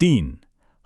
3।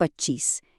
25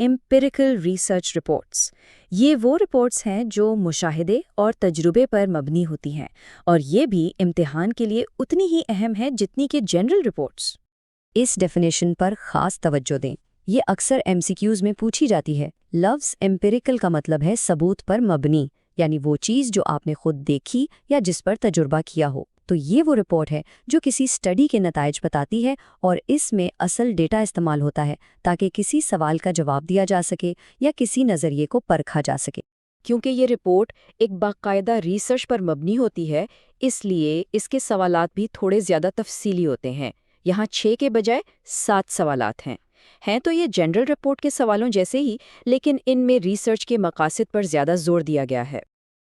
empirical research reports. یہ وہ reports ہیں جو مشاہدے اور تجربے پر مبنی ہوتی ہیں، اور یہ بھی امتحان کے لیے اتنی ہی اہم ہے جتنی کہ جنرل رپورٹس۔ اس ڈیفینیشن پر خاص توجہ دیں، یہ اکثر ایم سی کیوز میں پوچھی جاتی ہے۔ لفظ امپیریکل کا مطلب ہے ثبوت پر مبنی، یعنی وہ چیز جو آپ نے خود دیکھی یا جس پر تجربہ کیا ہو۔ تو یہ وہ رپورٹ ہے جو کسی اسٹڈی کے نتائج بتاتی ہے، اور اس میں اصل ڈیٹا استعمال ہوتا ہے تاکہ کسی سوال کا جواب دیا جا سکے یا کسی نظریے کو پرکھا جا سکے۔ کیونکہ یہ رپورٹ ایک باقاعدہ ریسرچ پر مبنی ہوتی ہے، اس لیے اس کے سوالات بھی تھوڑے زیادہ تفصیلی ہوتے ہیں۔ یہاں 6 کے بجائے 7 سوالات ہیں تو یہ جنرل رپورٹ کے سوالوں جیسے ہی، لیکن ان میں ریسرچ کے مقاصد پر زیادہ زور دیا گیا ہے۔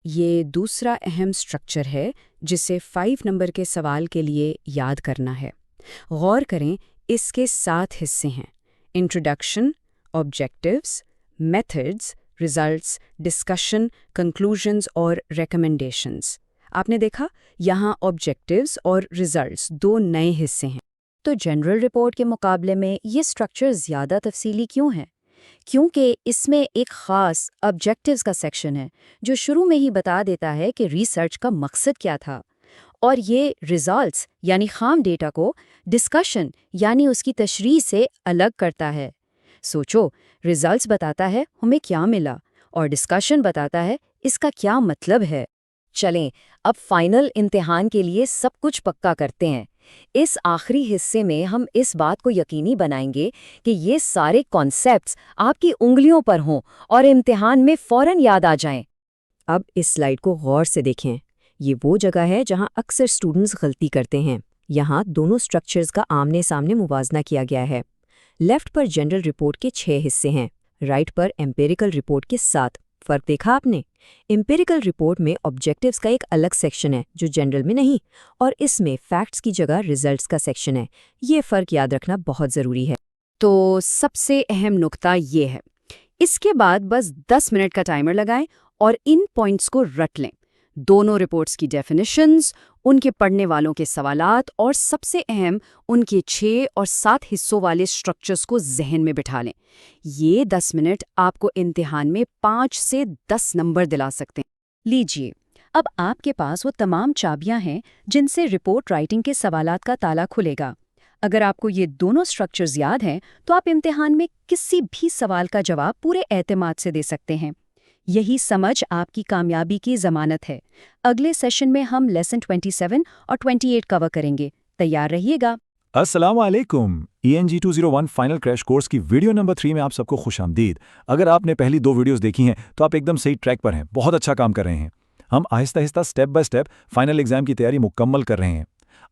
یہ دوسرا اہم سٹرکچر ہے جسے 5 نمبر کے سوال کے لیے یاد کرنا ہے۔ غور کریں، اس کے 7 حصے ہیں: introduction, objectives, methods, results, discussion, conclusions اور ریکمنڈیشنز۔ آپ نے دیکھا یہاں آبجیکٹیوز اور ریزلٹس 2 نئے حصے ہیں۔ تو جنرل رپورٹ کے مقابلے میں یہ سٹرکچر زیادہ تفصیلی کیوں ہے؟ کیونکہ اس میں ایک خاص آبجیکٹیوز کا سیکشن ہے جو شروع میں ہی بتا دیتا ہے کہ ریسرچ کا مقصد کیا تھا، اور یہ ریزلٹس یعنی خام ڈیٹا کو ڈسکشن یعنی اس کی تشریح سے الگ کرتا ہے۔ سوچو، ریزلٹس بتاتا ہے ہمیں کیا ملا، اور ڈسکشن بتاتا ہے اس کا کیا مطلب ہے۔ چلیں اب فائنل امتحان کے لیے سب کچھ پکا کرتے ہیں۔ اس آخری حصے میں ہم اس بات کو یقینی بنائیں گے کہ یہ سارے کانسیپٹس آپ کی انگلیوں پر ہوں اور امتحان میں فوراً یاد آ جائیں۔ اب اس سلائیڈ کو غور سے دیکھیں، یہ وہ جگہ ہے جہاں اکثر اسٹوڈنٹس غلطی کرتے ہیں۔ یہاں دونوں سٹرکچرز کا آمنے سامنے موازنہ کیا گیا ہے۔ لیفٹ پر جنرل رپورٹ کے 6 حصے ہیں، رائٹ پر امپیریکل رپورٹ کے 7۔ فرق دیکھا آپ نے؟ امپیریکل رپورٹ میں آبجیکٹیوز کا ایک الگ سیکشن ہے جو جنرل میں نہیں، اور اس میں فیکٹس کی جگہ ریزلٹس کا سیکشن ہے۔ یہ فرق یاد رکھنا بہت ضروری ہے۔ تو سب سے اہم نقطہ یہ ہے، اس کے بعد بس 10 منٹ کا ٹائمر لگائیں اور ان پوائنٹس کو رٹ لیں۔ دونوں رپورٹس کی ڈیفینیشنز، ان کے پڑھنے والوں کے سوالات، اور سب سے اہم ان کے 6 اور 7 حصوں والے سٹرکچرز کو ذہن میں بٹھا لیں۔ یہ 10 منٹ آپ کو امتحان میں 5 سے 10 نمبر دلا سکتے ہیں۔ لیجیے، اب آپ کے پاس وہ تمام چابیاں ہیں جن سے رپورٹ رائٹنگ کے سوالات کا تالا کھلے گا۔ اگر آپ کو یہ دونوں سٹرکچرز یاد ہیں تو آپ امتحان میں کسی بھی سوال کا جواب پورے اعتماد سے دے سکتے ہیں۔ یہی سمجھ آپ کی کامیابی کی ضمانت ہے۔ اگلے سیشن میں ہم لیسن 27 اور 28 کور کریں گے۔ تیار رہیے گا۔ السلام علیکم۔ ENG 201 فائنل کریش کورس کی ویڈیو نمبر 3 میں آپ سب کو خوش آمدید۔ اگر آپ نے پہلی 2 ویڈیوز دیکھی ہیں تو آپ ایک دم صحیح ٹریک پر ہیں، بہت اچھا کام کر رہے ہیں۔ ہم آہستہ آہستہ step by step final exam کی تیاری مکمل کر رہے ہیں۔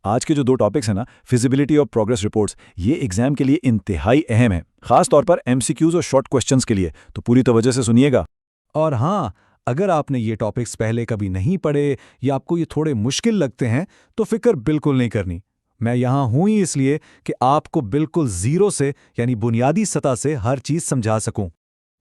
آج کے جو 2 ٹاپکس ہیں نا، فیزیبلٹی اور پروگریس رپورٹس، یہ ایگزام کے لیے انتہائی اہم ہیں، خاص طور پر MCQs اور شارٹ کوسچنز کے لیے، تو پوری توجہ سے سنیے گا۔ اور ہاں، اگر آپ نے یہ ٹاپکس پہلے کبھی نہیں پڑھے یا آپ کو یہ تھوڑے مشکل لگتے ہیں تو فکر بالکل نہیں کرنی۔ میں یہاں ہوں ہی اس لیے کہ آپ کو بالکل زیرو سے یعنی بنیادی سطح سے ہر چیز سمجھا سکوں۔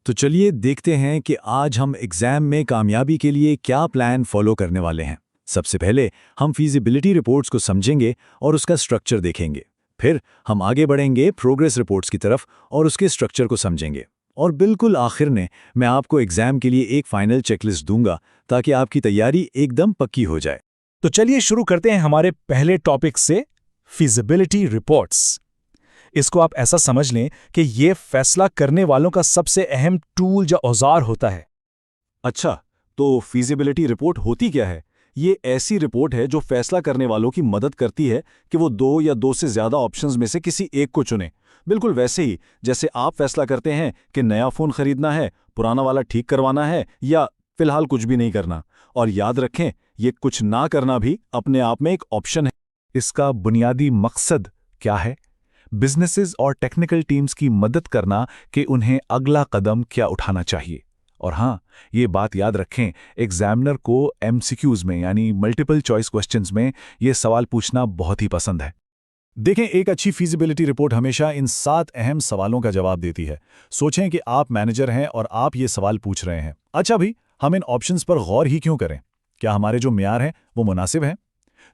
تو چلیے دیکھتے ہیں کہ آج ہم ایگزام میں کامیابی کے لیے کیا پلان فالو کرنے والے ہیں۔ سب سے پہلے ہم فیزیبلٹی رپورٹس کو سمجھیں گے اور اس کا سٹرکچر دیکھیں گے۔ پھر ہم آگے بڑھیں گے پروگریس رپورٹس کی طرف اور اس کے سٹرکچر کو سمجھیں گے۔ اور بالکل آخر میں میں آپ کو ایگزام کے لیے ایک فائنل چیک لسٹ دوں گا تاکہ آپ کی تیاری ایک دم پکی ہو جائے۔ تو چلیے شروع کرتے ہیں ہمارے پہلے ٹاپک سے، فیزیبلٹی رپورٹس۔ اس کو آپ ایسا سمجھ لیں کہ یہ فیصلہ کرنے والوں کا سب سے اہم ٹول یا اوزار ہوتا ہے۔ اچھا، تو فیزیبلٹی رپورٹ ہوتی کیا ہے؟ یہ ایسی رپورٹ ہے جو فیصلہ کرنے والوں کی مدد کرتی ہے کہ وہ 2 یا 2 سے زیادہ آپشنز میں سے کسی ایک کو چنیں۔ بالکل ویسے ہی جیسے آپ فیصلہ کرتے ہیں کہ نیا فون خریدنا ہے، پرانا والا ٹھیک کروانا ہے، یا فی الحال کچھ بھی نہیں کرنا۔ اور یاد رکھیں، یہ کچھ نہ کرنا بھی اپنے آپ میں ایک آپشن ہے۔ اس کا بنیادی مقصد کیا ہے؟ بزنسز اور ٹیکنیکل ٹیمز کی مدد کرنا کہ انہیں اگلا قدم کیا اٹھانا چاہیے۔ اور ہاں، یہ بات یاد رکھیں، ایگزامنر کو MCQs میں یعنی ملٹیپل چوائس کوسچنز میں یہ سوال پوچھنا بہت ہی پسند ہے۔ دیکھیں، ایک اچھی فیزیبلٹی رپورٹ ہمیشہ ان 7 اہم سوالوں کا جواب دیتی ہے۔ سوچیں کہ آپ مینیجر ہیں اور آپ یہ سوال پوچھ رہے ہیں، اچھا بھی، ہم ان آپشنز پر غور ہی کیوں کریں؟ کیا ہمارے جو معیار ہیں وہ مناسب ہیں؟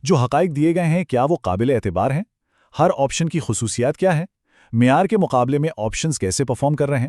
جو حقائق دیے گئے ہیں کیا وہ قابل اعتبار ہیں؟ ہر آپشن کی خصوصیات کیا ہے؟ معیار کے مقابلے میں آپشنز کیسے پرفارم کر رہے ہیں؟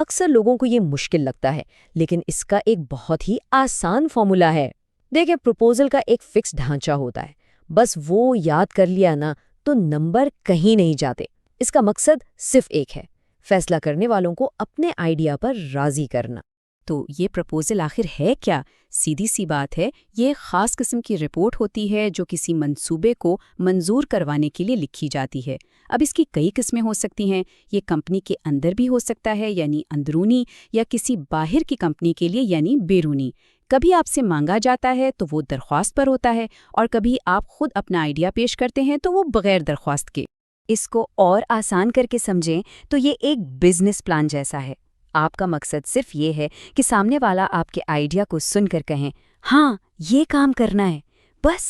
اکثر لوگوں کو یہ مشکل لگتا ہے، لیکن اس کا ایک بہت ہی آسان فارمولا ہے۔ دیکھیں، پروپوزل کا ایک فکس ڈھانچہ ہوتا ہے، بس وہ یاد کر لیا نا تو نمبر کہیں نہیں جاتے۔ اس کا مقصد صرف ایک ہے، فیصلہ کرنے والوں کو اپنے آئیڈیا پر راضی کرنا۔ تو یہ پرپوزل آخر ہے کیا؟ سیدھی سی بات ہے، یہ خاص قسم کی رپورٹ ہوتی ہے جو کسی منصوبے کو منظور کروانے کے لیے لکھی جاتی ہے۔ اب اس کی کئی قسمیں ہو سکتی ہیں۔ یہ کمپنی کے اندر بھی ہو سکتا ہے، یعنی اندرونی، یا کسی باہر کی کمپنی کے لیے، یعنی بیرونی۔ کبھی آپ سے مانگا جاتا ہے تو وہ درخواست پر ہوتا ہے، اور کبھی آپ خود اپنا آئیڈیا پیش کرتے ہیں تو وہ بغیر درخواست کے۔ اس کو اور آسان کر کے سمجھیں تو یہ ایک بزنس پلان جیسا ہے۔ آپ کا مقصد صرف یہ ہے کہ سامنے والا آپ کے آئیڈیا کو سن کر کہیں ہاں یہ کام کرنا ہے۔ بس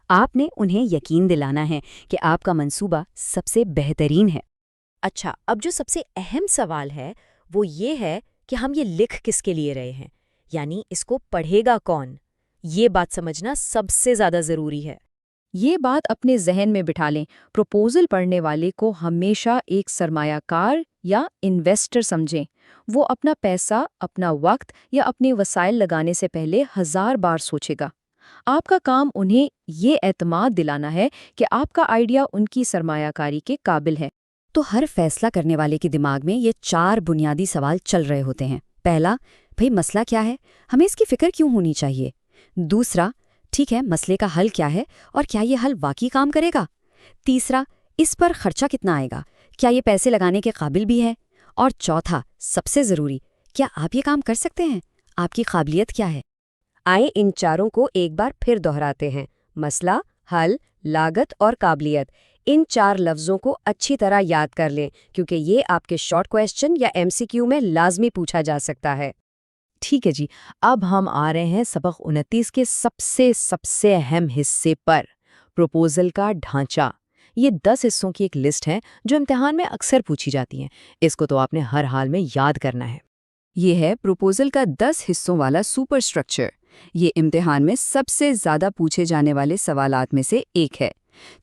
آپ نے انہیں یقین دلانا ہے کہ آپ کا منصوبہ سب سے بہترین ہے۔ اچھا، اب جو سب سے اہم سوال ہے وہ یہ ہے کہ ہم یہ لکھ کس کے لیے رہے ہیں، یعنی اس کو پڑھے گا کون؟ یہ بات سمجھنا سب سے زیادہ ضروری ہے۔ یہ بات اپنے ذہن میں بٹھا لیں، پروپوزل پڑھنے والے کو ہمیشہ ایک سرمایہ کار یا انویسٹر سمجھیں۔ وہ اپنا پیسہ، اپنا وقت یا اپنے وسائل لگانے سے پہلے 1000 بار سوچے گا۔ آپ کا کام انہیں یہ اعتماد دلانا ہے کہ آپ کا آئیڈیا ان کی سرمایہ کاری کے قابل ہے۔ تو ہر فیصلہ کرنے والے کے دماغ میں یہ 4 بنیادی سوال چل رہے ہوتے ہیں۔ پہلا، بھئی مسئلہ کیا ہے؟ ہمیں اس کی فکر کیوں ہونی چاہیے؟ دوسرا، ٹھیک ہے، مسئلے کا حل کیا ہے اور کیا یہ حل واقعی کام کرے گا؟ تیسرا، اس پر خرچہ کتنا آئے گا؟ کیا یہ پیسے لگانے کے قابل بھی ہے؟ اور چوتھا، سب سے ضروری، کیا آپ یہ کام کر سکتے ہیں؟ آپ کی قابلیت کیا ہے؟ آئے ان چاروں کو ایک بار پھر دہراتے ہیں: مسئلہ، حل، لاگت اور قابلیت۔ ان 4 لفظوں کو اچھی طرح یاد کر لیں، کیونکہ یہ آپ کے شارٹ کویسچن یا MCQ میں لازمی پوچھا جا سکتا ہے۔ ٹھیک ہے جی، اب ہم آ رہے ہیں سبق 29 کے سب سے اہم حصے پر، پروپوزل کا ڈھانچہ۔ یہ 10 حصوں کی ایک لسٹ ہے جو امتحان میں اکثر پوچھی جاتی ہیں۔ اس کو تو آپ نے ہر حال میں یاد کرنا ہے۔ یہ ہے پروپوزل کا 10 حصوں والا سپر سٹرکچر۔ یہ امتحان میں سب سے زیادہ پوچھے جانے والے سوالات میں سے ایک ہے۔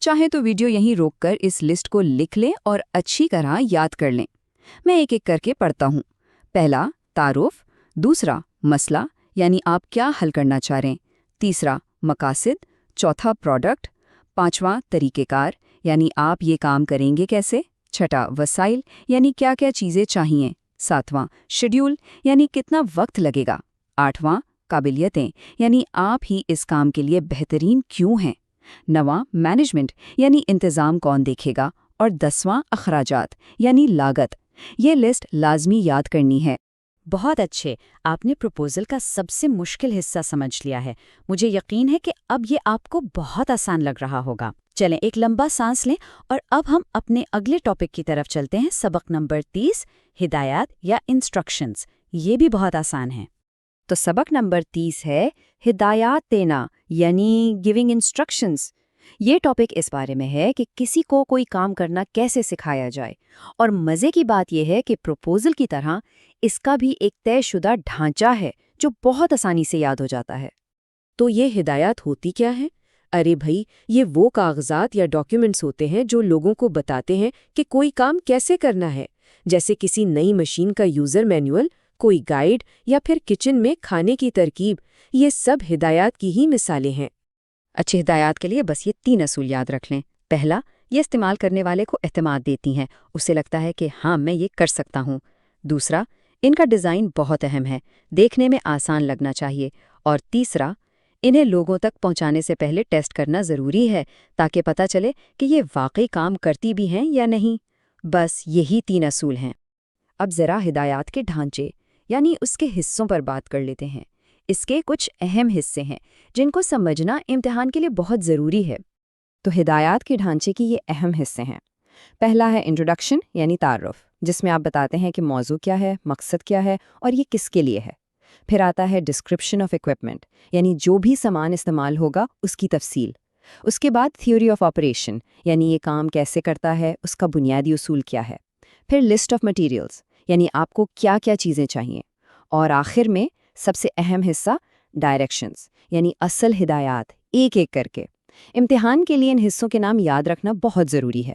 چاہیں تو ویڈیو یہیں روک کر اس لسٹ کو لکھ لیں اور اچھی طرح یاد کر لیں۔ میں ایک ایک کر کے پڑھتا ہوں۔ پہلا، تعارف۔ دوسرا، مسئلہ، یعنی آپ کیا حل کرنا چاہ رہے ہیں۔ تیسرا، مقاصد۔ چوتھا، پروڈکٹ۔ پانچواں، طریقہ کار، یعنی آپ یہ کام کریں گے کیسے۔ چھٹا، وسائل، یعنی کیا کیا چیزیں چاہیے۔ ساتواں، شیڈیول، یعنی کتنا وقت لگے گا۔ آٹھواں، قابلیتیں، یعنی آپ ہی اس کام کے لیے بہترین کیوں ہیں۔ نواں، مینجمنٹ، یعنی انتظام کون دیکھے گا۔ اور 10واں، اخراجات، یعنی لاگت۔ یہ لسٹ لازمی یاد کرنی ہے۔ بہت اچھے، آپ نے پروپوزل کا سب سے مشکل حصہ سمجھ لیا ہے۔ مجھے یقین ہے کہ اب یہ آپ کو بہت آسان لگ رہا ہوگا۔ چلیں ایک لمبا سانس لیں اور اب ہم اپنے اگلے ٹاپک کی طرف چلتے ہیں، سبق نمبر 30، ہدایات یا انسٹرکشنز۔ یہ بھی بہت آسان ہے۔ تو سبق نمبر 30 ہے ہدایات دینا، یعنی گیونگ انسٹرکشنز۔ یہ ٹاپک اس بارے میں ہے کہ کسی کو کوئی کام کرنا کیسے سکھایا جائے، اور مزے کی بات یہ ہے کہ پروپوزل کی طرح اس کا بھی ایک طے شدہ ڈھانچہ ہے جو بہت آسانی سے یاد ہو جاتا ہے۔ تو یہ ہدایات ہوتی کیا ہے؟ ارے بھائی، یہ وہ کاغذات یا ڈاکیومنٹس ہوتے ہیں جو لوگوں کو بتاتے ہیں کہ کوئی کام کیسے کرنا ہے، جیسے کسی نئی مشین کا یوزر مینول، کوئی گائیڈ، یا پھر کچن میں کھانے کی ترکیب۔ یہ سب ہدایات کی ہی مثالیں ہیں۔ اچھی ہدایات کے لیے بس یہ 3 اصول یاد رکھ لیں۔ پہلا، یہ استعمال کرنے والے کو اعتماد دیتی ہیں، اسے لگتا ہے کہ ہاں میں یہ کر سکتا ہوں۔ دوسرا، ان کا ڈیزائن بہت اہم ہے، دیکھنے میں آسان لگنا چاہیے۔ اور تیسرا، انہیں لوگوں تک پہنچانے سے پہلے ٹیسٹ کرنا ضروری ہے تاکہ پتہ چلے کہ یہ واقعی کام کرتی بھی ہیں یا نہیں۔ بس یہی 3 اصول ہیں۔ اب ذرا ہدایات کے ڈھانچے یعنی اس کے حصوں پر بات کر لیتے ہیں۔ اس کے کچھ اہم حصے ہیں جن کو سمجھنا امتحان کے لیے بہت ضروری ہے۔ تو ہدایات کے ڈھانچے کی یہ اہم حصے ہیں۔ پہلا ہے انٹروڈکشن، یعنی تعارف، جس میں آپ بتاتے ہیں کہ موضوع کیا ہے، مقصد کیا ہے اور یہ کس کے لیے ہے۔ پھر آتا ہے ڈسکرپشن آف ایکوپمنٹ، یعنی جو بھی سامان استعمال ہوگا اس کی تفصیل۔ اس کے بعد تھیوری آف آپریشن، یعنی یہ کام کیسے کرتا ہے، اس کا بنیادی اصول کیا ہے۔ پھر لسٹ آف مٹیریلز، یعنی آپ کو کیا کیا چیزیں چاہیے۔ اور آخر میں سب سے اہم حصہ ڈائریکشنز، یعنی اصل ہدایات، ایک ایک کر کے۔ امتحان کے لیے ان حصوں کے نام یاد رکھنا بہت ضروری ہے۔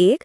1,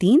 3,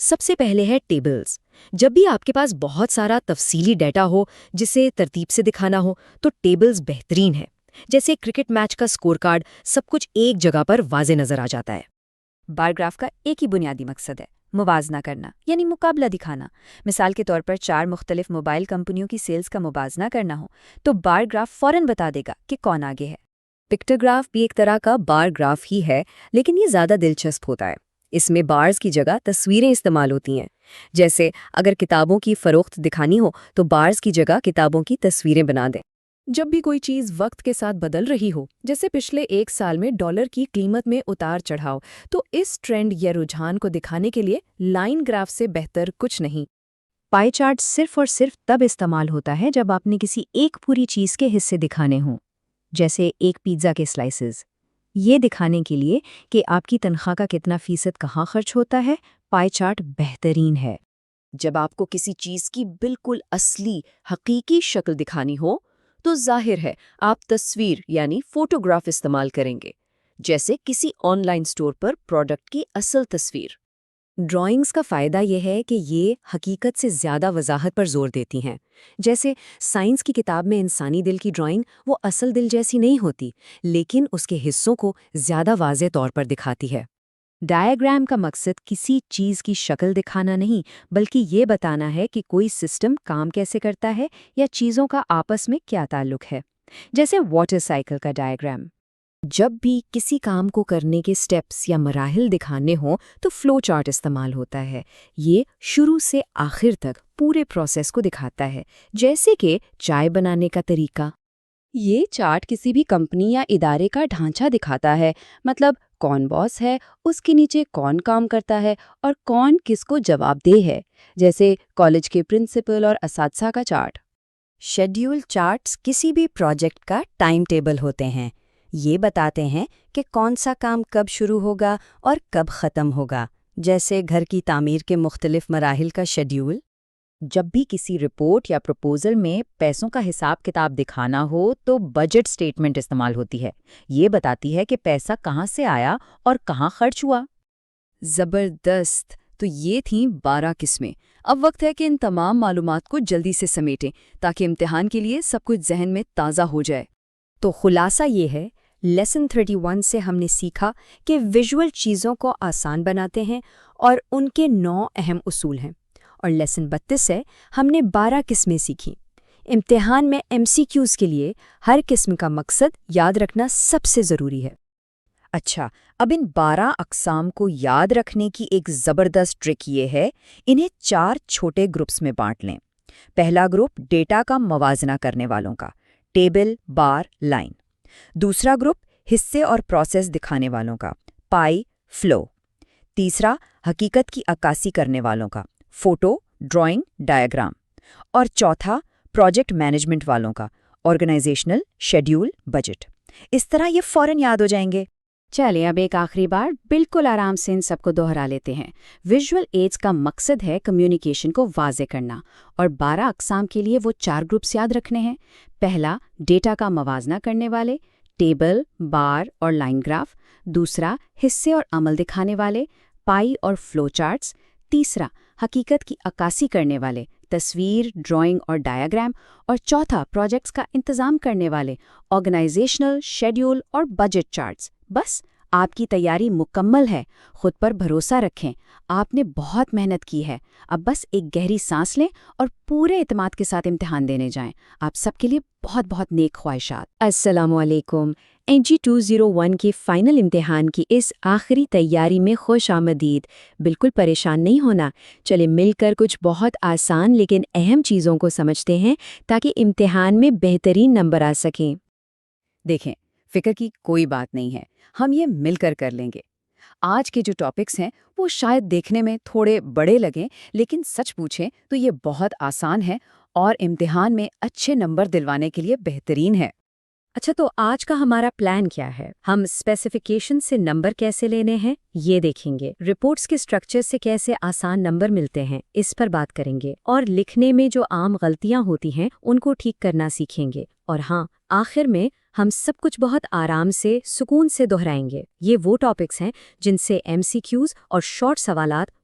سب سے پہلے ہے ٹیبلز۔ جب بھی آپ کے پاس بہت سارا تفصیلی ڈیٹا ہو جسے ترتیب سے دکھانا ہو تو ٹیبلز بہترین ہے۔ جیسے کرکٹ میچ کا سکور کارڈ، سب کچھ ایک جگہ پر واضح نظر آ جاتا ہے۔ بار گراف کا ایک ہی بنیادی مقصد ہے، موازنہ کرنا، یعنی مقابلہ دکھانا۔ مثال کے طور پر 4 مختلف موبائل کمپنیوں کی سیلز کا موازنہ کرنا ہو تو بار گراف فوراً بتا دے گا کہ کون آگے ہے۔ پکٹر گراف بھی ایک طرح کا بار گراف ہی ہے، لیکن یہ زیادہ دلچسپ ہوتا ہے۔ اس میں بارز کی جگہ تصویریں استعمال ہوتی ہیں۔ جیسے اگر کتابوں کی فروخت دکھانی ہو تو بارز کی جگہ کتابوں کی تصویریں بنا دیں۔ جب بھی کوئی چیز وقت کے ساتھ بدل رہی ہو، جیسے پچھلے 1 سال میں ڈالر کی قیمت میں اتار چڑھاؤ، تو اس ٹرینڈ یا رجحان کو دکھانے کے لیے لائن گراف سے بہتر کچھ نہیں۔ پائی چارٹ صرف اور صرف تب استعمال ہوتا ہے جب آپ نے کسی ایک پوری چیز کے حصے دکھانے ہوں، جیسے ایک پیزا کے سلائسز۔ یہ دکھانے کے لیے کہ آپ کی تنخواہ کا کتنا فیصد کہاں خرچ ہوتا ہے، پائی چارٹ بہترین ہے۔ جب آپ کو کسی چیز کی بالکل اصلی حقیقی شکل دکھانی ہو تو ظاہر ہے آپ تصویر یعنی فوٹوگراف استعمال کریں گے، جیسے کسی on line store per product کی اصل تصویر۔ ڈرائنگز کا فائدہ یہ ہے کہ یہ حقیقت سے زیادہ وضاحت پر زور دیتی ہیں۔ جیسے سائنس کی کتاب میں انسانی دل کی ڈرائنگ وہ اصل دل جیسی نہیں ہوتی، لیکن اس کے حصوں کو زیادہ واضح طور پر دکھاتی ہے۔ ڈائیگرام کا مقصد کسی چیز کی شکل دکھانا نہیں، بلکہ یہ بتانا ہے کہ کوئی سسٹم کام کیسے کرتا ہے یا چیزوں کا آپس میں کیا تعلق ہے۔ جیسے واٹر سائیکل کا ڈائیگرام۔ جب بھی کسی کام کو کرنے کے سٹیپس یا مراحل دکھانے ہوں تو فلو چارٹ استعمال ہوتا ہے۔ یہ شروع سے آخر تک پورے پروسیس کو دکھاتا ہے، جیسے کہ چائے بنانے کا طریقہ۔ یہ چارٹ کسی بھی کمپنی یا ادارے کا ڈھانچہ دکھاتا ہے، مطلب کون باس ہے، اس کے نیچے کون کام کرتا ہے اور کون کس کو جواب دہ ہے، جیسے کالج کے پرنسپل اور اساتذہ کا چارٹ۔ شیڈیول چارٹس کسی بھی پروجیکٹ کا ٹائم ٹیبل ہوتے ہیں۔ یہ بتاتے ہیں کہ کون سا کام کب شروع ہوگا اور کب ختم ہوگا، جیسے گھر کی تعمیر کے مختلف مراحل کا شیڈیول۔ جب بھی کسی رپورٹ یا پروپوزل میں پیسوں کا حساب کتاب دکھانا ہو تو بجٹ سٹیٹمنٹ استعمال ہوتی ہے۔ یہ بتاتی ہے کہ پیسہ کہاں سے آیا اور کہاں خرچ ہوا۔ زبردست! تو یہ تھیں 12 قسمیں۔ اب وقت ہے کہ ان تمام معلومات کو جلدی سے سمیٹیں تاکہ امتحان کے لیے سب کچھ ذہن میں تازہ ہو جائے۔ تو خلاصہ یہ ہے، لیسن 31 سے ہم نے سیکھا کہ ویژول چیزوں کو آسان بناتے ہیں اور ان کے 9 اہم اصول ہیں، اور لیسن 32 سے ہم نے 12 قسمیں سیکھیں۔ امتحان میں MCQs کے لیے ہر قسم کا مقصد یاد رکھنا سب سے ضروری ہے۔ اچھا، اب ان 12 اقسام کو یاد رکھنے کی ایک زبردست ٹرک یہ ہے، انہیں 4 چھوٹے گروپس میں بانٹ لیں۔ پہلا گروپ ڈیٹا کا موازنہ کرنے والوں کا، ٹیبل، بار، لائن۔ دوسرا گروپ حصے اور پروسیس دکھانے والوں کا، پائی، فلو۔ تیسرا حقیقت کی عکاسی کرنے والوں کا، فوٹو، ڈرائنگ، ڈائیگرام۔ اور چوتھا پروجیکٹ مینجمنٹ والوں کا، آرگنائزیشنل، شیڈیول، بجٹ۔ اس طرح یہ فوراً یاد ہو جائیں گے۔ چلیں اب ایک آخری بار بالکل آرام سے ان سب کو دہرا لیتے ہیں۔ ویژول ایڈز کا مقصد ہے کمیونیکیشن کو واضح کرنا، اور 12 اقسام کے لیے وہ 4 گروپس یاد رکھنے ہیں۔ پہلا، ڈیٹا کا موازنہ کرنے والے، ٹیبل، بار اور لائن گراف۔ دوسرا، حصے اور عمل دکھانے والے، پائی اور فلو چارٹس۔ تیسرا، حقیقت کی عکاسی کرنے والے، تصویر، ڈرائنگ اور ڈایاگرام۔ اور چوتھا، پروجیکٹس کا انتظام کرنے والے، آرگنائزیشنل، شیڈیول اور بجٹ چارٹس۔ بس آپ کی تیاری مکمل ہے، خود پر بھروسہ رکھیں، آپ نے بہت محنت کی ہے۔ اب بس ایک گہری سانس لیں اور پورے اعتماد کے ساتھ امتحان دینے جائیں۔ آپ سب کے لیے بہت بہت نیک خواہشات۔ السلام علیکم۔ NG 201 کے فائنل امتحان کی اس آخری تیاری میں خوش آمدید۔ بالکل پریشان نہیں ہونا، چلے مل کر کچھ بہت آسان لیکن اہم چیزوں کو سمجھتے ہیں تاکہ امتحان میں بہترین نمبر آ سکیں۔ دیکھیں، فکر کی کوئی بات نہیں ہے، ہم یہ مل کر کر لیں گے۔ آج کے جو ٹاپکس ہیں وہ شاید دیکھنے میں تھوڑے بڑے لگیں، لیکن سچ پوچھیں تو یہ بہت آسان ہے اور امتحان میں اچھے نمبر دلوانے کے لیے بہترین ہے۔ اچھا، تو آج کا ہمارا پلان کیا ہے؟ ہم اسپیسیفیکیشن سے نمبر کیسے لینے ہیں یہ دیکھیں گے، رپورٹس کے سٹرکچر سے کیسے آسان نمبر ملتے ہیں اس پر بات کریں گے، اور لکھنے میں جو عام غلطیاں ہوتی ہیں ان کو ٹھیک کرنا سیکھیں گے، اور ہاں، آخر میں ہم سب کچھ بہت آرام سے، سکون سے دہرائیں گے۔ یہ وہ ٹاپکس ہیں جن سے MCQs اور شارٹ سوالات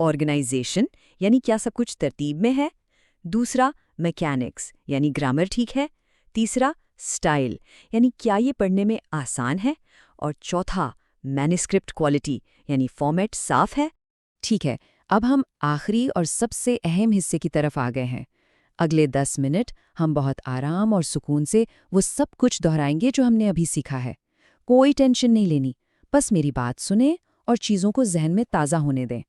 آرگنائزیشن یعنی کیا سب کچھ ترتیب میں ہے، دوسرا میکینکس یعنی گرامر ٹھیک ہے، تیسرا سٹائل یعنی کیا یہ پڑھنے میں آسان ہے، اور چوتھا مینuscript کوالٹی یعنی فارمیٹ صاف ہے۔ ٹھیک ہے، اب ہم آخری اور سب سے اہم حصے کی طرف آ گئے ہیں۔ اگلے 10 منٹ ہم بہت آرام اور سکون سے وہ سب کچھ دہرائیں گے جو ہم نے ابھی سیکھا ہے۔ کوئی ٹینشن نہیں لینی، بس میری بات سنیں اور چیزوں کو ذہن میں تازہ ہونے دیں۔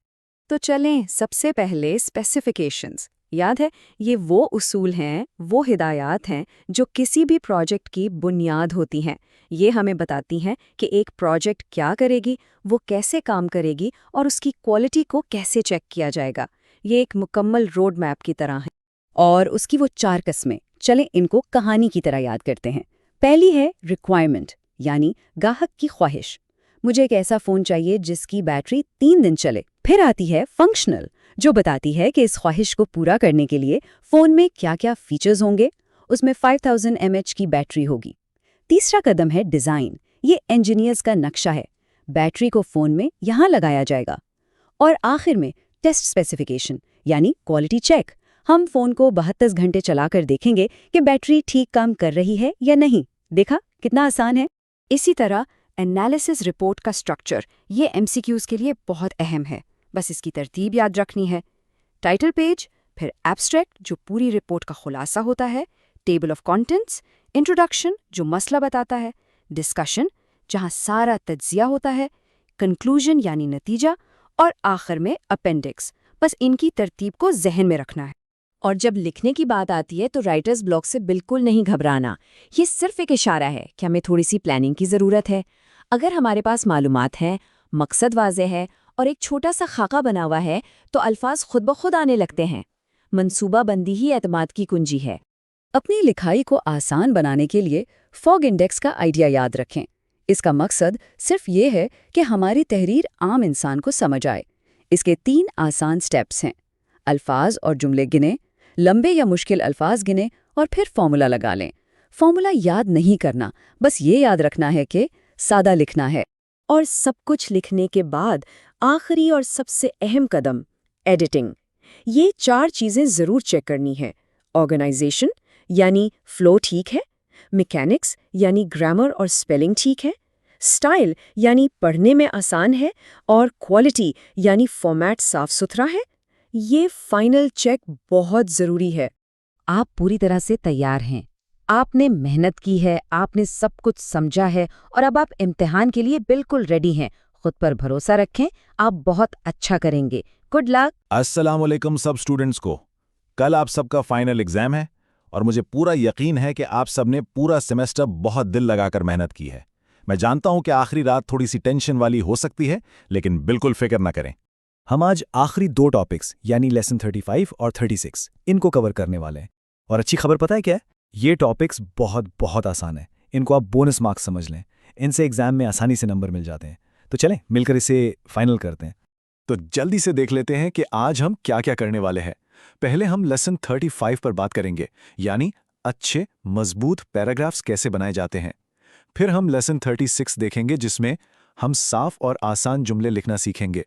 تو چلیں سب سے پہلے اسپیسیفیکیشنز۔ یاد ہے، یہ وہ اصول ہیں، وہ ہدایات ہیں جو کسی بھی پروجیکٹ کی بنیاد ہوتی ہیں۔ یہ ہمیں بتاتی ہیں کہ ایک پروجیکٹ کیا کرے گی، وہ کیسے کام کرے گی اور اس کی کوالٹی کو کیسے چیک کیا جائے گا۔ یہ ایک مکمل روڈ میپ کی طرح ہے۔ اور اس کی وہ 4 قسمیں، چلیں ان کو کہانی کی طرح یاد کرتے ہیں۔ پہلی ہے ریکوائرمنٹ، یعنی گاہک کی خواہش۔ مجھے ایک ایسا فون چاہیے جس کی بیٹری 3 دن چلے۔ پھر آتی ہے فنکشنل، جو بتاتی ہے کہ اس خواہش کو پورا کرنے کے لیے فون میں کیا کیا فیچرز ہوں گے۔ اس میں 5000 mAh کی بیٹری ہوگی۔ تیسرا قدم ہے ڈیزائن، یہ انجینئرز کا نقشہ ہے۔ بیٹری کو فون میں یہاں لگایا جائے گا۔ اور آخر میں ٹیسٹ اسپیسیفیکیشن، یعنی کوالٹی چیک۔ ہم فون کو 72 گھنٹے چلا کر دیکھیں گے کہ بیٹری ٹھیک کام کر رہی ہے یا نہیں۔ دیکھا کتنا آسان ہے؟ اسی طرح انالیسس رپورٹ کا سٹرکچر، یہ MCQs کے لیے بہت اہم ہے۔ بس اس کی ترتیب یاد رکھنی ہے۔ ٹائٹل پیج، پھر ایبسٹریکٹ جو پوری رپورٹ کا خلاصہ ہوتا ہے، ٹیبل آف کانٹینٹس، انٹروڈکشن جو مسئلہ بتاتا ہے، ڈسکشن جہاں سارا تجزیہ ہوتا ہے، کنکلوژن یعنی نتیجہ، اور آخر میں اپینڈکس۔ بس ان کی ترتیب کو ذہن میں رکھنا ہے۔ اور جب لکھنے کی بات آتی ہے تو رائٹرز بلاک سے بالکل نہیں گھبرانا۔ یہ صرف ایک اشارہ ہے کہ ہمیں تھوڑی سی پلاننگ کی ضرورت ہے۔ اگر ہمارے پاس معلومات ہیں، مقصد واضح ہے اور ایک چھوٹا سا خاکہ بنا ہوا ہے تو الفاظ خود بخود آنے لگتے ہیں۔ منصوبہ بندی ہی اعتماد کی کنجی ہے۔ اپنی لکھائی کو آسان بنانے کے لیے فوگ انڈیکس کا آئیڈیا یاد رکھیں۔ اس کا مقصد صرف یہ ہے کہ ہماری تحریر عام انسان کو سمجھ آئے۔ اس کے 3 آسان سٹیپس ہیں: الفاظ اور جملے گنیں، لمبے یا مشکل الفاظ گنیں اور پھر فارمولا لگا لیں۔ فارمولا یاد نہیں کرنا، بس یہ یاد رکھنا ہے کہ سادہ لکھنا ہے۔ اور سب کچھ لکھنے کے بعد آخری اور سب سے اہم قدم ایڈیٹنگ۔ یہ 4 چیزیں ضرور چیک کرنی ہے۔ آرگنائزیشن یعنی فلو ٹھیک ہے، میکینکس یعنی گرامر اور سپیلنگ ٹھیک ہے، سٹائل یعنی پڑھنے میں آسان ہے، اور کوالٹی یعنی فارمیٹ صاف ستھرا ہے۔ یہ فائنل چیک بہت ضروری ہے۔ آپ پوری طرح سے تیار ہیں، آپ نے محنت کی ہے، آپ نے سب کچھ سمجھا ہے، اور اب آپ امتحان کے لیے بالکل ریڈی ہیں۔ خود پر بھروسہ رکھیں، آپ بہت اچھا کریں گے۔ Good luck. السلام علیکم سب سٹوڈنٹس کو۔ کل آپ سب کا فائنل ایگزام ہے اور مجھے پورا یقین ہے کہ آپ سب نے پورا سیمسٹر بہت دل لگا کر محنت کی ہے۔ میں جانتا ہوں کہ آخری رات تھوڑی سی ٹینشن والی ہو سکتی ہے، لیکن بالکل فکر نہ کریں۔ ہم آج آخری 2 ٹاپکس یعنی لیسن 35 اور 36 ان کو کور کرنے والے ہیں۔ اور اچھی خبر پتہ ہے کیا ہے؟ یہ ٹاپکس بہت آسان ہیں۔ ان کو آپ بونس مارکس سمجھ لیں، ان سے ایگزام میں آسانی سے نمبر مل جاتے ہیں۔ تو چلیں مل کر اسے فائنل کرتے ہیں۔ تو جلدی سے دیکھ لیتے ہیں کہ آج ہم کیا کیا کرنے والے ہیں۔ پہلے ہم لیسن 35 پر بات کریں گے، یعنی اچھے مضبوط پیراگرافز کیسے بنائے جاتے ہیں۔ پھر ہم لیسن 36 دیکھیں گے جس میں ہم صاف اور آسان جملے لکھنا سیکھیں گے۔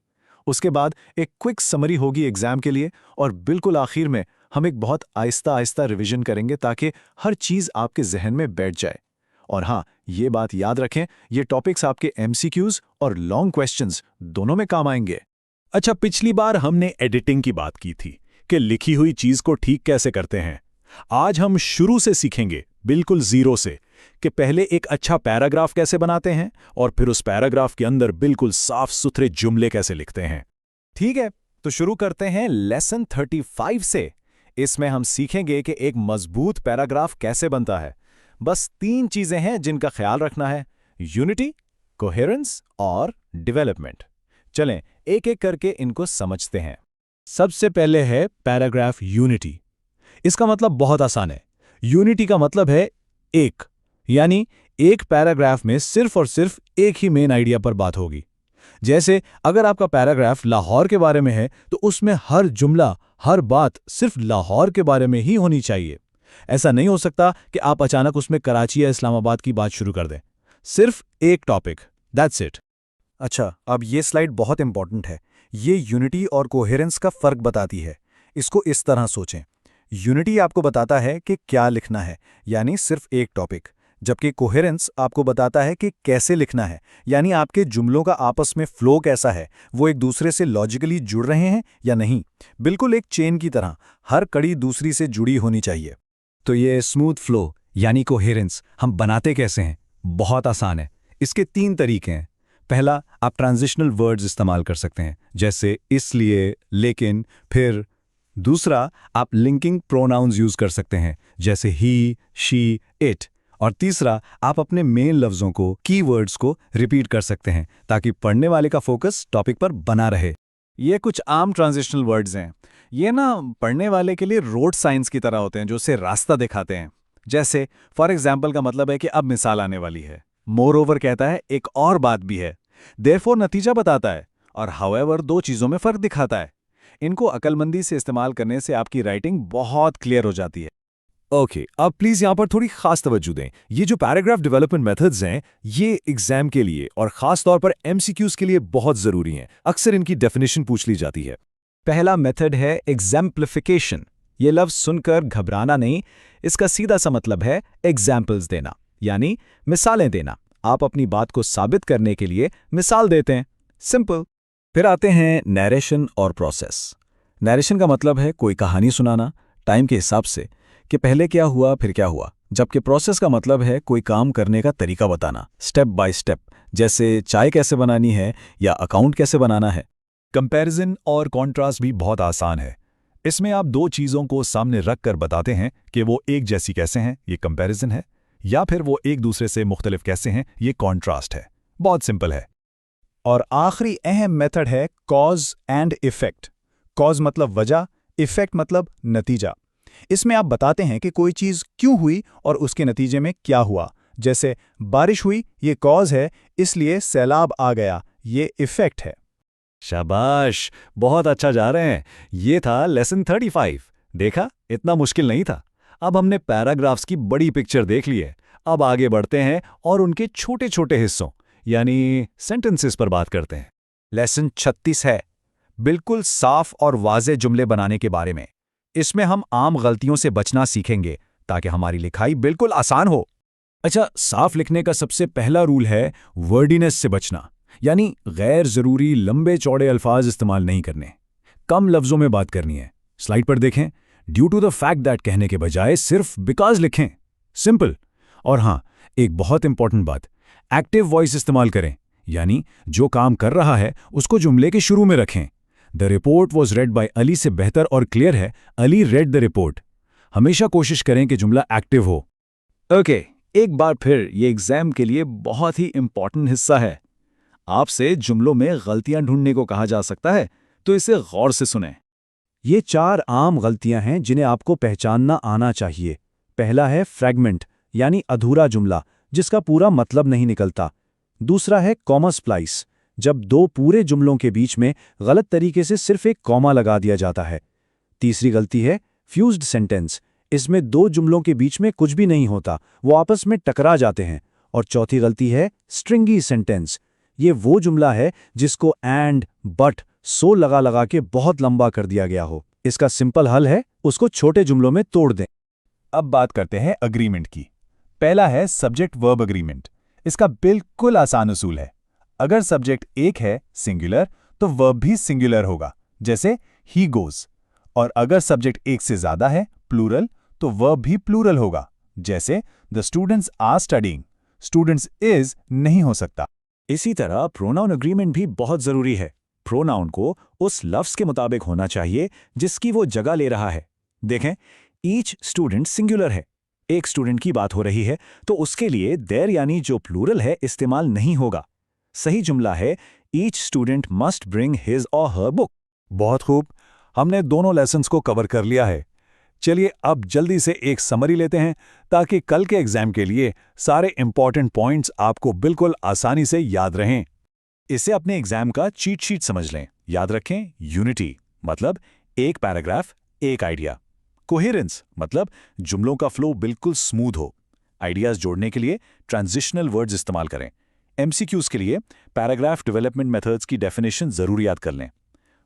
اس کے بعد ایک کوئک سمری ہوگی ایگزام کے لیے، اور بالکل آخر میں ہم ایک بہت آہستہ ریویژن کریں گے تاکہ ہر چیز آپ کے ذہن میں بیٹھ جائے۔ اور ہاں، یہ بات یاد رکھیں، یہ ٹاپکس آپ کے MCQs اور لانگ کویسچنز دونوں میں کام آئیں گے۔ اچھا، پچھلی بار ہم نے ایڈیٹنگ کی بات کی تھی کہ لکھی ہوئی چیز کو ٹھیک کیسے کرتے ہیں۔ آج ہم شروع سے سیکھیں گے، بالکل زیرو سے، کہ پہلے ایک اچھا پیراگراف کیسے بناتے ہیں اور پھر اس پیراگراف کے اندر بالکل صاف ستھرے جملے کیسے لکھتے ہیں۔ ٹھیک ہے، تو شروع کرتے ہیں لیسن 35 سے۔ اس میں ہم سیکھیں گے کہ ایک مضبوط پیراگراف کیسے بنتا ہے۔ بس 3 چیزیں ہیں جن کا خیال رکھنا ہے: یونٹی، کوہیرنس اور ڈیولپمنٹ۔ چلیں ایک ایک کر کے ان کو سمجھتے ہیں۔ سب سے پہلے ہے پیراگراف یونٹی۔ اس کا مطلب بہت آسان ہے۔ یونٹی کا مطلب ہے ایک، یعنی ایک پیراگراف میں صرف اور صرف ایک ہی مین آئیڈیا پر بات ہوگی۔ جیسے اگر آپ کا پیراگراف لاہور کے بارے میں ہے تو اس میں ہر جملہ، ہر بات صرف لاہور کے بارے میں ہی ہونی چاہیے۔ ایسا نہیں ہو سکتا کہ آپ اچانک اس میں کراچی یا اسلام آباد کی بات شروع کر دیں۔ صرف ایک ٹاپک، دیٹس اٹ۔ اچھا، اب یہ سلائیڈ بہت امپورٹنٹ ہے۔ یہ یونٹی اور کوہیرنس کا فرق بتاتی ہے۔ اس کو اس طرح سوچیں، یونٹی آپ کو بتاتا ہے کہ کیا لکھنا ہے، یعنی صرف ایک ٹاپک، جبکہ کوہیرنس آپ کو بتاتا ہے کہ کیسے لکھنا ہے، یعنی آپ کے جملوں کا آپس میں فلو کیسا ہے، وہ ایک دوسرے سے لاجیکلی جڑ رہے ہیں یا نہیں، بالکل ایک چین کی طرح، ہر کڑی دوسری سے جڑی ہونی چاہیے۔ تو یہ اسموتھ فلو یعنی کوہیرنس ہم بناتے کیسے ہیں؟ بہت آسان ہے۔ اس کے 3 طریقے ہیں۔ پہلا، آپ ٹرانزیشنل ورڈز استعمال کر سکتے ہیں، جیسے اس لیے، لیکن، پھر۔ دوسرا، آپ لنکنگ پروناؤنز یوز کر سکتے ہیں، جیسے ہی، شی، اٹ۔ اور تیسرا، آپ اپنے مین لفظوں کو، کی ورڈز کو ریپیٹ کر سکتے ہیں تاکہ پڑھنے والے کا فوکس ٹاپک پر بنا رہے۔ یہ کچھ عام ٹرانزیشنل ورڈز ہیں، یہ پڑھنے والے کے لیے روڈ سائنس کی طرح ہوتے ہیں جو اسے راستہ دکھاتے ہیں۔ جیسے فار ایگزامپل کا مطلب ہے کہ اب مثال آنے والی ہے، مور اوور کہتا ہے ایک اور بات بھی ہے، دیئرفور نتیجہ بتاتا ہے، اور ہاؤیور 2 چیزوں میں فرق دکھاتا ہے۔ ان کو عقل مندی سے استعمال کرنے سے آپ کی رائٹنگ بہت کلیئر ہو جاتی ہے۔ اوکے، اب پلیز یہاں پر تھوڑی خاص توجہ دیں۔ یہ جو پیراگراف ڈیولپمنٹ میتھڈز ہیں، یہ ایگزام کے لیے اور خاص طور پر MCQs کے لیے بہت ضروری ہیں۔ اکثر ان کی ڈیفینیشن پوچھ لی جاتی ہے۔ پہلا میتھڈ ہے ایگزامپلیفیکیشن۔ یہ لفظ سن کر گھبرانا نہیں، اس کا سیدھا سا مطلب ہے ایگزامپلز دینا، یعنی مثالیں دینا۔ آپ اپنی بات کو ثابت کرنے کے لیے مثال دیتے ہیں، سمپل۔ پھر آتے ہیں نیریشن اور پروسیس۔ نیریشن کا مطلب ہے کوئی کہانی سنانا ٹائم کے حساب سے، کہ پہلے کیا ہوا پھر کیا ہوا، جبکہ پروسیس کا مطلب ہے کوئی کام کرنے کا طریقہ بتانا، سٹیپ بائی سٹیپ، جیسے چائے کیسے بنانی ہے یا اکاؤنٹ کیسے بنانا ہے۔ کمپیریزن اور کانٹراسٹ بھی بہت آسان ہے۔ اس میں آپ 2 چیزوں کو سامنے رکھ کر بتاتے ہیں کہ وہ ایک جیسی کیسے ہیں، یہ کمپیریزن ہے، یا پھر وہ ایک دوسرے سے مختلف کیسے ہیں، یہ کانٹراسٹ ہے۔ بہت سمپل ہے۔ اور آخری اہم میتھڈ ہے کاز اینڈ ایفیکٹ۔ کاز مطلب وجہ، ایفیکٹ مطلب نتیجہ۔ اس میں آپ بتاتے ہیں کہ کوئی چیز کیوں ہوئی اور اس کے نتیجے میں کیا ہوا، جیسے بارش ہوئی، یہ کاز ہے، اس لیے سیلاب آ گیا، یہ ایفیکٹ ہے۔ شاباش، بہت اچھا جا رہے ہیں۔ یہ تھا لیسن 35۔ دیکھا، اتنا مشکل نہیں تھا۔ اب ہم نے پیراگرافز کی بڑی پکچر دیکھ لی ہے۔ اب آگے بڑھتے ہیں اور ان کے چھوٹے چھوٹے حصوں یعنی سینٹنسز پر بات کرتے ہیں۔ لیسن 36 ہے، بالکل صاف اور واضح جملے بنانے کے بارے میں۔ اس میں ہم عام غلطیوں سے بچنا سیکھیں گے تاکہ ہماری لکھائی بالکل آسان ہو۔ اچھا، صاف لکھنے کا سب سے پہلا رول ہے ورڈینس سے بچنا، یعنی غیر ضروری لمبے چوڑے الفاظ استعمال نہیں کرنے، کم لفظوں میں بات کرنی ہے۔ سلائیڈ پر دیکھیں، due to the fact that کہنے کے بجائے صرف بیکاز لکھیں، سمپل۔ اور ہاں، ایک بہت امپورٹنٹ بات، ایکٹیو وائس استعمال کریں، یعنی جو کام کر رہا ہے اس کو جملے کے شروع میں رکھیں۔ The report was read by Ali سے بہتر اور کلیئر ہے علی ریڈ دا رپورٹ۔ ہمیشہ کوشش کریں کہ جملہ ایکٹیو ہو۔ اوکے، ایک بار پھر یہ ایگزام کے لیے بہت ہی امپورٹنٹ حصہ ہے۔ آپ سے جملوں میں غلطیاں ڈھونڈنے کو کہا جا سکتا ہے، تو اسے غور سے سنیں۔ یہ 4 عام غلطیاں ہیں جنہیں آپ کو پہچاننا آنا چاہیے۔ پہلا ہے فریگمنٹ، یعنی ادھورا جملہ جس کا پورا مطلب نہیں نکلتا۔ دوسرا ہے کاما سپلائس، جب 2 پورے جملوں کے بیچ میں غلط طریقے سے صرف ایک کاما لگا دیا جاتا ہے۔ تیسری غلطی ہے فیوزڈ سینٹنس، اس میں 2 جملوں کے بیچ میں کچھ بھی نہیں ہوتا، وہ آپس میں ٹکرا جاتے ہیں۔ اور چوتھی غلطی ہے اسٹرنگی سینٹنس، یہ وہ جملہ ہے جس کو اینڈ، بٹ، سو لگا لگا کے بہت لمبا کر دیا گیا ہو۔ اس کا سمپل حل ہے اس کو چھوٹے جملوں میں توڑ دیں۔ اب بات کرتے ہیں اگریمنٹ کی۔ پہلا ہے سبجیکٹ ورب اگریمنٹ۔ اس کا بالکل آسان اصول ہے، اگر سبجیکٹ ایک ہے سنگولر تو ورب بھی سنگولر ہوگا، جیسے ہی گوز، اور اگر سبجیکٹ ایک سے زیادہ ہے پلورل تو ورب بھی پلورل ہوگا، جیسے the students are studying, students is نہیں ہو سکتا۔ اسی طرح پروناؤن اگریمنٹ بھی بہت ضروری ہے۔ پروناؤن کو اس لفظ کے مطابق ہونا چاہیے جس کی وہ جگہ لے رہا ہے۔ دیکھیں، ایچ اسٹوڈنٹ سنگولر ہے، ایک اسٹوڈنٹ کی بات ہو رہی ہے تو اس کے لیے دیر یعنی جو پلورل ہے استعمال نہیں ہوگا۔ صحیح جملہ ہے each student must bring his or ہر بک۔ بہت خوب، ہم نے دونوں لیسنز کو کور کر لیا ہے۔ چلیے اب جلدی سے ایک سمری لیتے ہیں تاکہ کل کے ایگزام کے لیے سارے امپورٹنٹ پوائنٹس آپ کو بالکل آسانی سے یاد رہیں۔ اسے اپنے ایگزام کا چیٹ شیٹ سمجھ لیں۔ یاد رکھیں، یونٹی مطلب ایک پیراگراف ایک آئیڈیا، کوہیرنس مطلب جملوں کا فلو بالکل سموتھ ہو، آئیڈیاز جوڑنے کے لیے ٹرانزیشنل ورڈز استعمال کریں، MCQs کے لیے پیراگراف ڈیولپمنٹ میتھڈز کی ڈیفینیشن ضرور یاد کر لیں،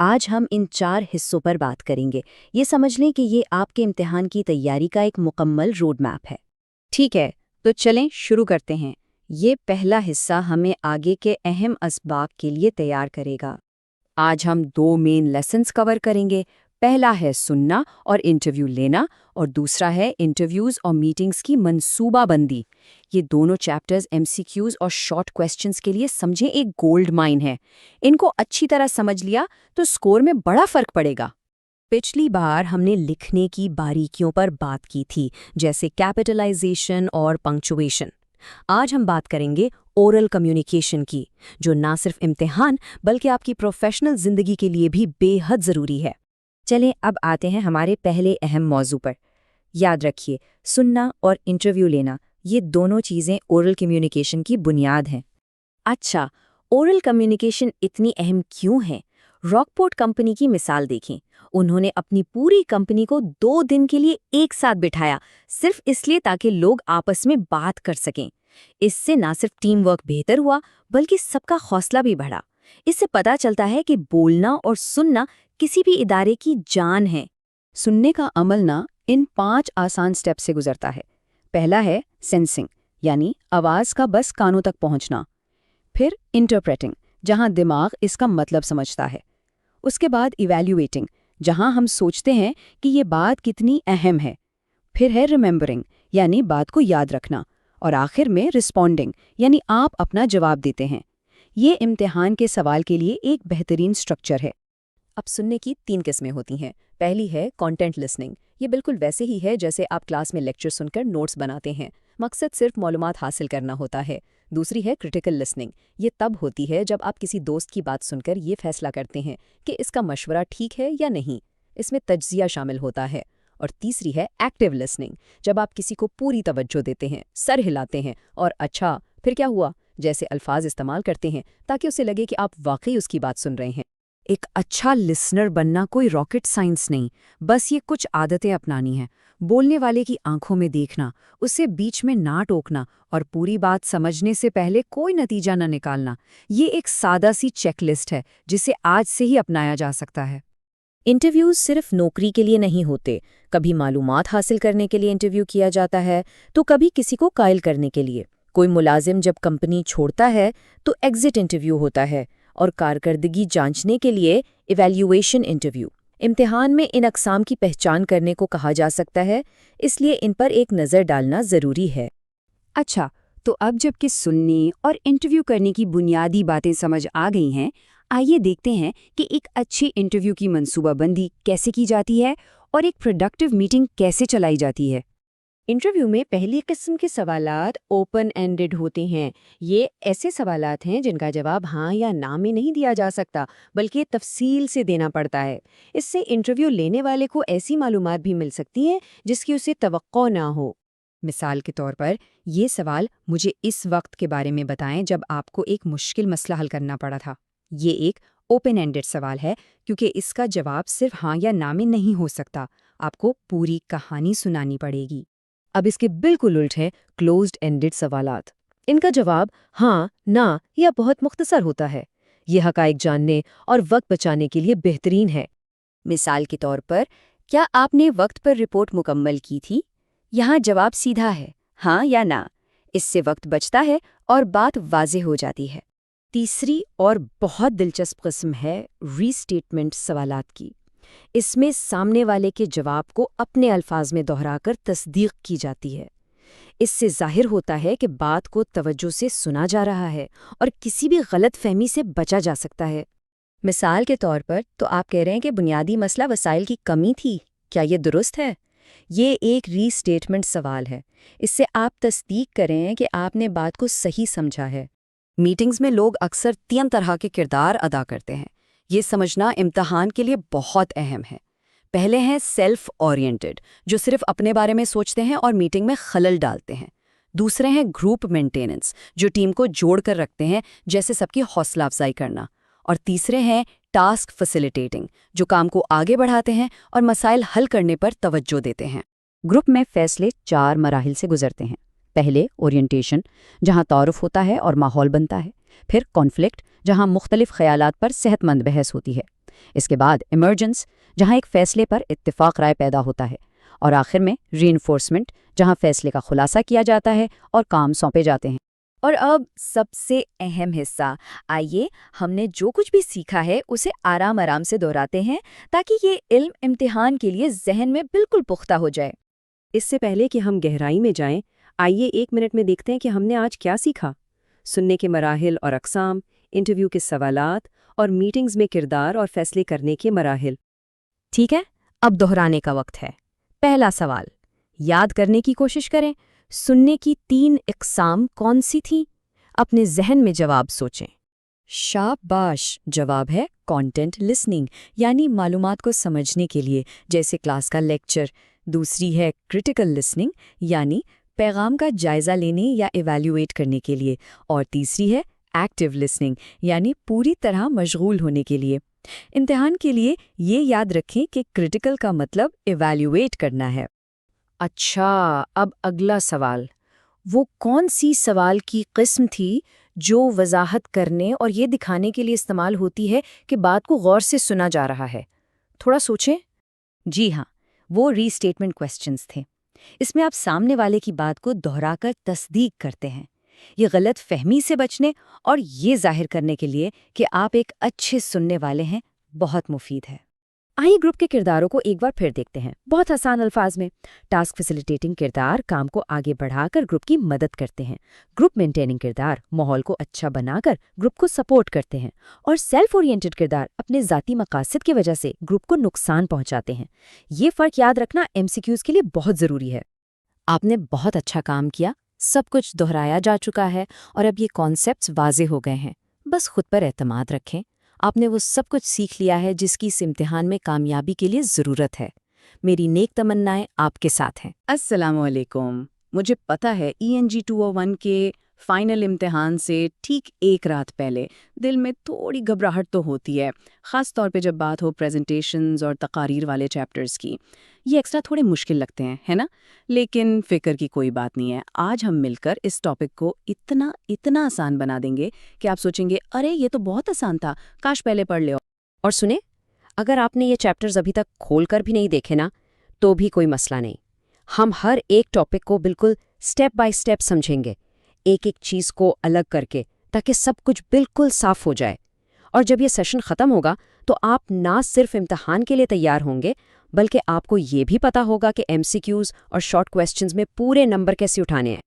آج ہم ان 4 حصوں پر بات کریں گے۔ یہ سمجھ لیں کہ یہ آپ کے امتحان کی تیاری کا ایک مکمل روڈ میپ ہے۔ ٹھیک ہے، تو چلیں شروع کرتے ہیں۔ یہ پہلا حصہ ہمیں آگے کے اہم اسباق کے لیے تیار کرے گا۔ آج ہم 2 مین لیسنز کور کریں گے۔ پہلا ہے سننا اور انٹرویو لینا، اور دوسرا ہے انٹرویوز اور میٹنگز کی منصوبہ بندی۔ یہ دونوں چیپٹرز MCQs اور شارٹ کویسچنز کے لیے سمجھیں ایک گولڈ مائن ہے۔ ان کو اچھی طرح سمجھ لیا تو اسکور میں بڑا فرق پڑے گا۔ پچھلی بار ہم نے لکھنے کی باریکیوں پر بات کی تھی، جیسے کیپٹلائزیشن اور پنکچویشن۔ آج ہم بات کریں گے اورل کمیونیکیشن کی، جو نہ صرف امتحان بلکہ آپ کی پروفیشنل زندگی کے لیے بھی بے حد ضروری ہے۔ چلیں اب آتے ہیں ہمارے پہلے اہم موضوع پر۔ یاد رکھیے، سننا اور انٹرویو لینا، یہ دونوں چیزیں اورل کمیونیکیشن کی بنیاد ہیں۔ اچھا، اورل کمیونیکیشن اتنی اہم کیوں ہے؟ راک پورٹ کمپنی کی مثال دیکھیں۔ انہوں نے اپنی پوری کمپنی کو 2 دن کے لیے ایک ساتھ بٹھایا، صرف اس لیے تاکہ لوگ آپس میں بات کر سکیں۔ اس سے نہ صرف ٹیم ورک بہتر ہوا بلکہ سب کا حوصلہ بھی بڑھا۔ اس سے پتہ چلتا ہے کہ بولنا اور سننا کسی بھی ادارے کی جان ہے۔ سننے کا عمل نہ ان 5 آسان سٹیپ سے گزرتا ہے۔ پہلا ہے سینسنگ، یعنی آواز کا بس کانوں تک پہنچنا۔ پھر انٹرپریٹنگ، جہاں دماغ اس کا مطلب سمجھتا ہے۔ اس کے بعد ایویلیویٹنگ، جہاں ہم سوچتے ہیں کہ یہ بات کتنی اہم ہے۔ پھر ہے ریممبرنگ، یعنی بات کو یاد رکھنا۔ اور آخر میں رسپونڈنگ، یعنی آپ اپنا جواب دیتے ہیں۔ یہ امتحان کے سوال کے لیے ایک بہترین سٹرکچر ہے۔ اب سننے کی 3 قسمیں ہوتی ہیں۔ پہلی ہے کانٹینٹ لسننگ۔ یہ بالکل ویسے ہی ہے جیسے آپ کلاس میں لیکچر سن کر نوٹس بناتے ہیں، مقصد صرف معلومات حاصل کرنا ہوتا ہے۔ دوسری ہے کرٹیکل لسننگ۔ یہ تب ہوتی ہے جب آپ کسی دوست کی بات سن کر یہ فیصلہ کرتے ہیں کہ اس کا مشورہ ٹھیک ہے یا نہیں۔ اس میں تجزیہ شامل ہوتا ہے۔ اور تیسری ہے ایکٹیو لسننگ، جب آپ کسی کو پوری توجہ دیتے ہیں، سر ہلاتے ہیں اور اچھا پھر کیا ہوا جیسے الفاظ استعمال کرتے ہیں تاکہ اسے لگے کہ آپ واقعی اس کی بات سن رہے ہیں۔ ایک اچھا لسنر بننا کوئی راکٹ سائنس نہیں، بس یہ کچھ عادتیں اپنانی ہیں۔ بولنے والے کی آنکھوں میں دیکھنا، اسے بیچ میں نہ ٹوکنا اور پوری بات سمجھنے سے پہلے کوئی نتیجہ نہ نکالنا۔ یہ ایک سادہ سی چیک لسٹ ہے جسے آج سے ہی اپنایا جا سکتا ہے۔ انٹرویوز صرف نوکری کے لیے نہیں ہوتے، کبھی معلومات حاصل کرنے کے لیے انٹرویو کیا جاتا ہے تو کبھی کسی کو قائل کرنے کے لیے۔ کوئی ملازم جب کمپنی چھوڑتا ہے تو ایگزٹ انٹرویو ہوتا ہے، اور کارکردگی جانچنے کے لیے ایویلیویشن انٹرویو۔ امتحان میں ان اقسام کی پہچان کرنے کو کہا جا سکتا ہے، اس لیے ان پر ایک نظر ڈالنا ضروری ہے۔ اچھا، تو اب جب کہ سننے اور انٹرویو کرنے کی بنیادی باتیں سمجھ آ گئی ہیں، آئیے دیکھتے ہیں کہ ایک اچھی انٹرویو کی منصوبہ بندی کیسے کی جاتی ہے اور ایک پروڈکٹیو میٹنگ کیسے چلائی جاتی ہے۔ انٹرویو میں پہلی قسم کے سوالات اوپن اینڈڈ ہوتے ہیں۔ یہ ایسے سوالات ہیں جن کا جواب ہاں یا نہ میں نہیں دیا جا سکتا، بلکہ تفصیل سے دینا پڑتا ہے۔ اس سے انٹرویو لینے والے کو ایسی معلومات بھی مل سکتی ہیں جس کی اسے توقع نہ ہو۔ مثال کے طور پر یہ سوال مجھے اس وقت کے بارے میں بتائیں جب آپ کو ایک مشکل مسئلہ حل کرنا پڑا تھا۔ یہ ایک اوپن اینڈڈ سوال ہے کیونکہ اس کا جواب صرف ہاں یا نہ میں نہیں ہو سکتا، آپ کو پوری کہانی سنانی پڑے گی۔ اب اس کے بالکل الٹ ہے کلوزڈ اینڈڈ سوالات۔ ان کا جواب ہاں، نہ یا بہت مختصر ہوتا ہے۔ یہ حقائق جاننے اور وقت بچانے کے لیے بہترین ہے۔ مثال کے طور پر، کیا آپ نے وقت پر رپورٹ مکمل کی تھی؟ یہاں جواب سیدھا ہے، ہاں یا نہ۔ اس سے وقت بچتا ہے اور بات واضح ہو جاتی ہے۔ تیسری اور بہت دلچسپ قسم ہے ری اسٹیٹمنٹ سوالات کی۔ اس میں سامنے والے کے جواب کو اپنے الفاظ میں دہرا کر تصدیق کی جاتی ہے۔ اس سے ظاہر ہوتا ہے کہ بات کو توجہ سے سنا جا رہا ہے اور کسی بھی غلط فہمی سے بچا جا سکتا ہے۔ مثال کے طور پر، تو آپ کہہ رہے ہیں کہ بنیادی مسئلہ وسائل کی کمی تھی، کیا یہ درست ہے؟ یہ ایک ری اسٹیٹمنٹ سوال ہے۔ اس سے آپ تصدیق کریں کہ آپ نے بات کو صحیح سمجھا ہے۔ میٹنگز میں لوگ اکثر 3 طرح کے کردار ادا کرتے ہیں۔ یہ سمجھنا امتحان کے لیے بہت اہم ہے۔ پہلے ہیں سیلف اورینٹڈ، جو صرف اپنے بارے میں سوچتے ہیں اور میٹنگ میں خلل ڈالتے ہیں۔ دوسرے ہیں گروپ مینٹیننس، جو ٹیم کو جوڑ کر رکھتے ہیں، جیسے سب کی حوصلہ افزائی کرنا۔ اور تیسرے ہیں ٹاسک فیسیلیٹیٹنگ، جو کام کو آگے بڑھاتے ہیں اور مسائل حل کرنے پر توجہ دیتے ہیں۔ گروپ میں فیصلے 4 مراحل سے گزرتے ہیں۔ پہلے اورینٹیشن، جہاں تعارف ہوتا ہے اور ماحول بنتا ہے۔ پھر کانفلکٹ، جہاں مختلف خیالات پر صحت مند بحث ہوتی ہے۔ اس کے بعد ایمرجنس، جہاں ایک فیصلے پر اتفاق رائے پیدا ہوتا ہے، اور آخر میں ری انفورسمنٹ، جہاں فیصلے کا خلاصہ کیا جاتا ہے اور کام سونپے جاتے ہیں۔ اور اب سب سے اہم حصہ، آئیے ہم نے جو کچھ بھی سیکھا ہے اسے آرام آرام سے دہراتے ہیں تاکہ یہ علم امتحان کے لیے ذہن میں بالکل پختہ ہو جائے۔ اس سے پہلے کہ ہم گہرائی میں جائیں، آئیے 1 منٹ میں دیکھتے ہیں کہ ہم نے آج کیا سیکھا۔ سننے کے مراحل اور اقسام، انٹرویو کے سوالات اور میٹنگز میں کردار اور فیصلے کرنے کے مراحل۔ ٹھیک ہے، اب دہرانے کا وقت ہے۔ پہلا سوال، یاد کرنے کی کوشش کریں، سننے کی 3 اقسام کون سی تھیں؟ اپنے ذہن میں جواب سوچیں۔ شاباش، جواب ہے کانٹینٹ لسننگ، یعنی معلومات کو سمجھنے کے لیے، جیسے کلاس کا لیکچر۔ دوسری ہے کرٹیکل لسننگ، یعنی پیغام کا جائزہ لینے یا ایویلیویٹ کرنے کے لیے۔ اور تیسری ہے ایکٹیو لسننگ، یعنی پوری طرح مشغول ہونے کے لیے۔ امتحان کے لیے یہ یاد رکھیں کہ کرٹیکل کا مطلب ایویلیویٹ کرنا ہے۔ اچھا، اب اگلا سوال، وہ کون سی سوال کی قسم تھی جو وضاحت کرنے اور یہ دکھانے کے لیے استعمال ہوتی ہے کہ بات کو غور سے سنا جا رہا ہے؟ تھوڑا سوچیں۔ جی ہاں، وہ ری اسٹیٹمنٹ کوسچنز تھے۔ اس میں آپ سامنے والے کی بات کو دہرا کر تصدیق کرتے ہیں، یہ غلط فہمی سے بچنے اور یہ ظاہر کرنے کے لیے کہ آپ ایک اچھے سننے والے ہیں۔ بہت مفید ہے۔ آئیے گروپ کے کرداروں کو ایک بار پھر دیکھتے ہیں، بہت آسان الفاظ میں۔ ٹاسک فیسیلیٹیٹنگ کردار کام کو آگے بڑھا کر گروپ کی مدد کرتے ہیں۔ گروپ مینٹیننگ کردار ماحول کو اچھا بنا کر گروپ کو سپورٹ کرتے ہیں۔ اور سیلف اورینٹڈ کردار اپنے ذاتی مقاصد کی وجہ سے گروپ کو نقصان پہنچاتے ہیں۔ یہ فرق یاد رکھنا MCQs کے لیے بہت ضروری ہے۔ آپ نے بہت اچھا کام کیا، سب کچھ دہرایا جا چکا ہے اور اب یہ کانسیپٹس واضح ہو گئے ہیں۔ بس خود پر اعتماد رکھیں، آپ نے وہ سب کچھ سیکھ لیا ہے جس کی اس امتحان میں کامیابی کے لیے ضرورت ہے۔ میری نیک تمنائیں آپ کے ساتھ ہیں۔ السلام علیکم۔ مجھے پتا ہے ENG 201 کے فائنل امتحان سے ٹھیک 1 رات پہلے دل میں تھوڑی گھبراہٹ تو ہوتی ہے، خاص طور پہ جب بات ہو پریزنٹیشنز اور تقاریر والے چیپٹرز کی۔ یہ ایکسٹرا تھوڑے مشکل لگتے ہیں، ہے نا؟ لیکن فکر کی کوئی بات نہیں ہے، آج ہم مل کر اس ٹاپک کو اتنا آسان بنا دیں گے کہ آپ سوچیں گے ارے یہ تو بہت آسان تھا، کاش پہلے پڑھ لے۔ اور سنیں، اگر آپ نے یہ چیپٹرز ابھی تک کھول کر بھی نہیں دیکھے نا، تو بھی کوئی مسئلہ نہیں۔ ہم ہر ایک ٹاپک کو بالکل سٹیپ بائی سٹیپ سمجھیں گے، ایک ایک چیز کو الگ کر کے، تاکہ سب کچھ بالکل صاف ہو جائے۔ اور جب یہ سیشن ختم ہوگا تو آپ نہ صرف امتحان کے لیے تیار ہوں گے، بلکہ آپ کو یہ بھی پتا ہوگا کہ MCQs اور شارٹ کویسچنز میں پورے نمبر کیسے اٹھانے ہیں۔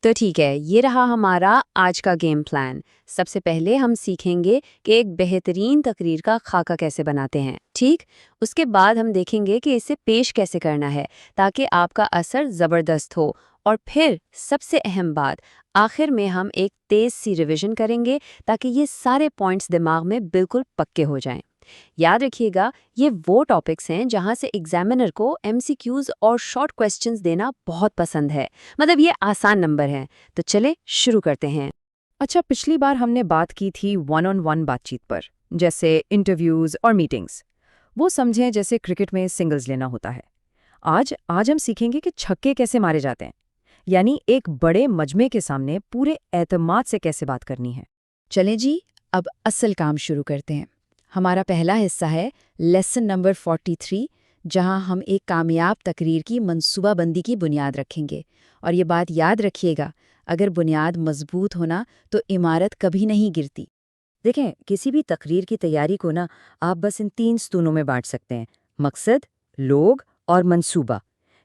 تو ٹھیک ہے، یہ رہا ہمارا آج کا گیم پلان۔ سب سے پہلے ہم سیکھیں گے کہ ایک بہترین تقریر کا خاکہ کیسے بناتے ہیں، ٹھیک؟ اس کے بعد ہم دیکھیں گے کہ اسے پیش کیسے کرنا ہے تاکہ آپ کا اثر زبردست ہو۔ اور پھر سب سے اہم بات، آخر میں ہم ایک تیز سی ریویژن کریں گے تاکہ یہ سارے پوائنٹس دماغ میں بالکل پکے ہو جائیں۔ یاد رکھیے گا، یہ وہ ٹاپکس ہیں جہاں سے ایگزامینر کو MCQs اور شارٹ کویسچنز دینا بہت پسند ہے، مطلب یہ آسان نمبر ہیں۔ تو چلے شروع کرتے ہیں۔ اچھا، پچھلی بار ہم نے بات کی تھی 1-on-1 بات چیت پر، جیسے انٹرویوز اور میٹنگز۔ وہ سمجھیں جیسے کرکٹ میں سنگلز لینا ہوتا ہے۔ آج ہم سیکھیں گے کہ چھکے کیسے مارے جاتے ہیں، یعنی ایک بڑے مجمع کے سامنے پورے اعتماد سے کیسے بات کرنی ہے۔ چلیں جی، اب اصل کام شروع کرتے ہیں۔ ہمارا پہلا حصہ ہے لیسن نمبر 43، جہاں ہم ایک کامیاب تقریر کی منصوبہ بندی کی بنیاد رکھیں گے۔ اور یہ بات یاد رکھیے گا، اگر بنیاد مضبوط ہونا تو عمارت کبھی نہیں گرتی۔ دیکھیں، کسی بھی تقریر کی تیاری کو نا آپ بس ان 3 ستونوں میں بانٹ سکتے ہیں: مقصد، لوگ اور منصوبہ۔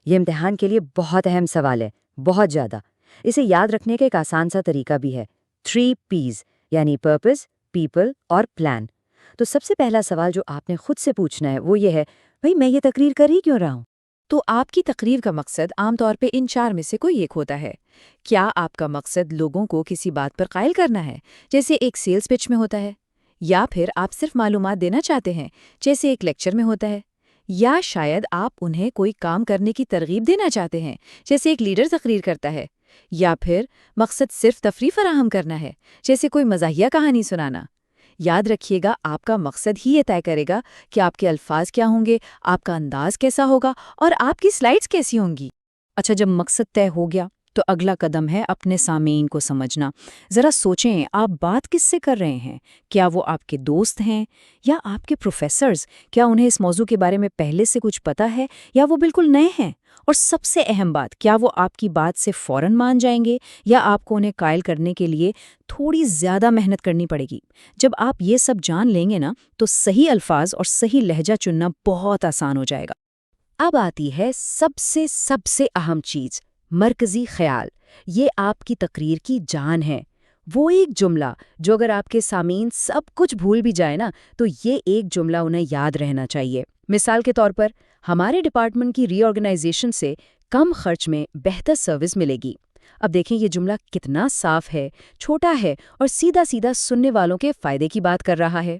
یہ امتحان کے لیے بہت اہم سوال ہے، بہت زیادہ۔ اسے یاد رکھنے کا ایک آسان سا طریقہ بھی ہے، 3 Ps، یعنی پرپز، پیپل اور پلان۔ تو سب سے پہلا سوال جو آپ نے خود سے پوچھنا ہے وہ یہ ہے، بھئی میں یہ تقریر کر ہی کیوں رہا ہوں؟ تو آپ کی تقریر کا مقصد عام طور پہ ان 4 میں سے کوئی ایک ہوتا ہے۔ کیا آپ کا مقصد لوگوں کو کسی بات پر قائل کرنا ہے، جیسے ایک سیلز پچ میں ہوتا ہے؟ یا پھر آپ صرف معلومات دینا چاہتے ہیں، جیسے ایک لیکچر میں ہوتا ہے؟ یا شاید آپ انہیں کوئی کام کرنے کی ترغیب دینا چاہتے ہیں، جیسے ایک لیڈر تقریر کرتا ہے؟ یا پھر مقصد صرف تفریح فراہم کرنا ہے، جیسے کوئی مزاحیہ کہانی سنانا؟ یاد رکھیے گا، آپ کا مقصد ہی یہ طے کرے گا کہ آپ کے الفاظ کیا ہوں گے، آپ کا انداز کیسا ہوگا اور آپ کی سلائیڈز کیسی ہوں گی۔ اچھا، جب مقصد طے ہو گیا تو اگلا قدم ہے اپنے سامعین کو سمجھنا۔ ذرا سوچیں آپ بات کس سے کر رہے ہیں؟ کیا وہ آپ کے دوست ہیں یا آپ کے پروفیسرز؟ کیا انہیں اس موضوع کے بارے میں پہلے سے کچھ پتہ ہے یا وہ بالکل نئے ہیں؟ اور سب سے اہم بات، کیا وہ آپ کی بات سے فوراً مان جائیں گے یا آپ کو انہیں قائل کرنے کے لیے تھوڑی زیادہ محنت کرنی پڑے گی؟ جب آپ یہ سب جان لیں گے نا تو صحیح الفاظ اور صحیح لہجہ چننا بہت آسان ہو جائے گا۔ اب آتی ہے سب سے اہم چیز، مرکزی خیال۔ یہ آپ کی تقریر کی جان ہے۔ وہ ایک جملہ جو اگر آپ کے سامعین سب کچھ بھول بھی جائے نا تو یہ ایک جملہ انہیں یاد رہنا چاہیے۔ مثال کے طور پر، ہمارے ڈپارٹمنٹ کی ری آرگنائزیشن سے کم خرچ میں بہتر سروس ملے گی۔ اب دیکھیں یہ جملہ کتنا صاف ہے، چھوٹا ہے اور سیدھا سیدھا سننے والوں کے فائدے کی بات کر رہا ہے۔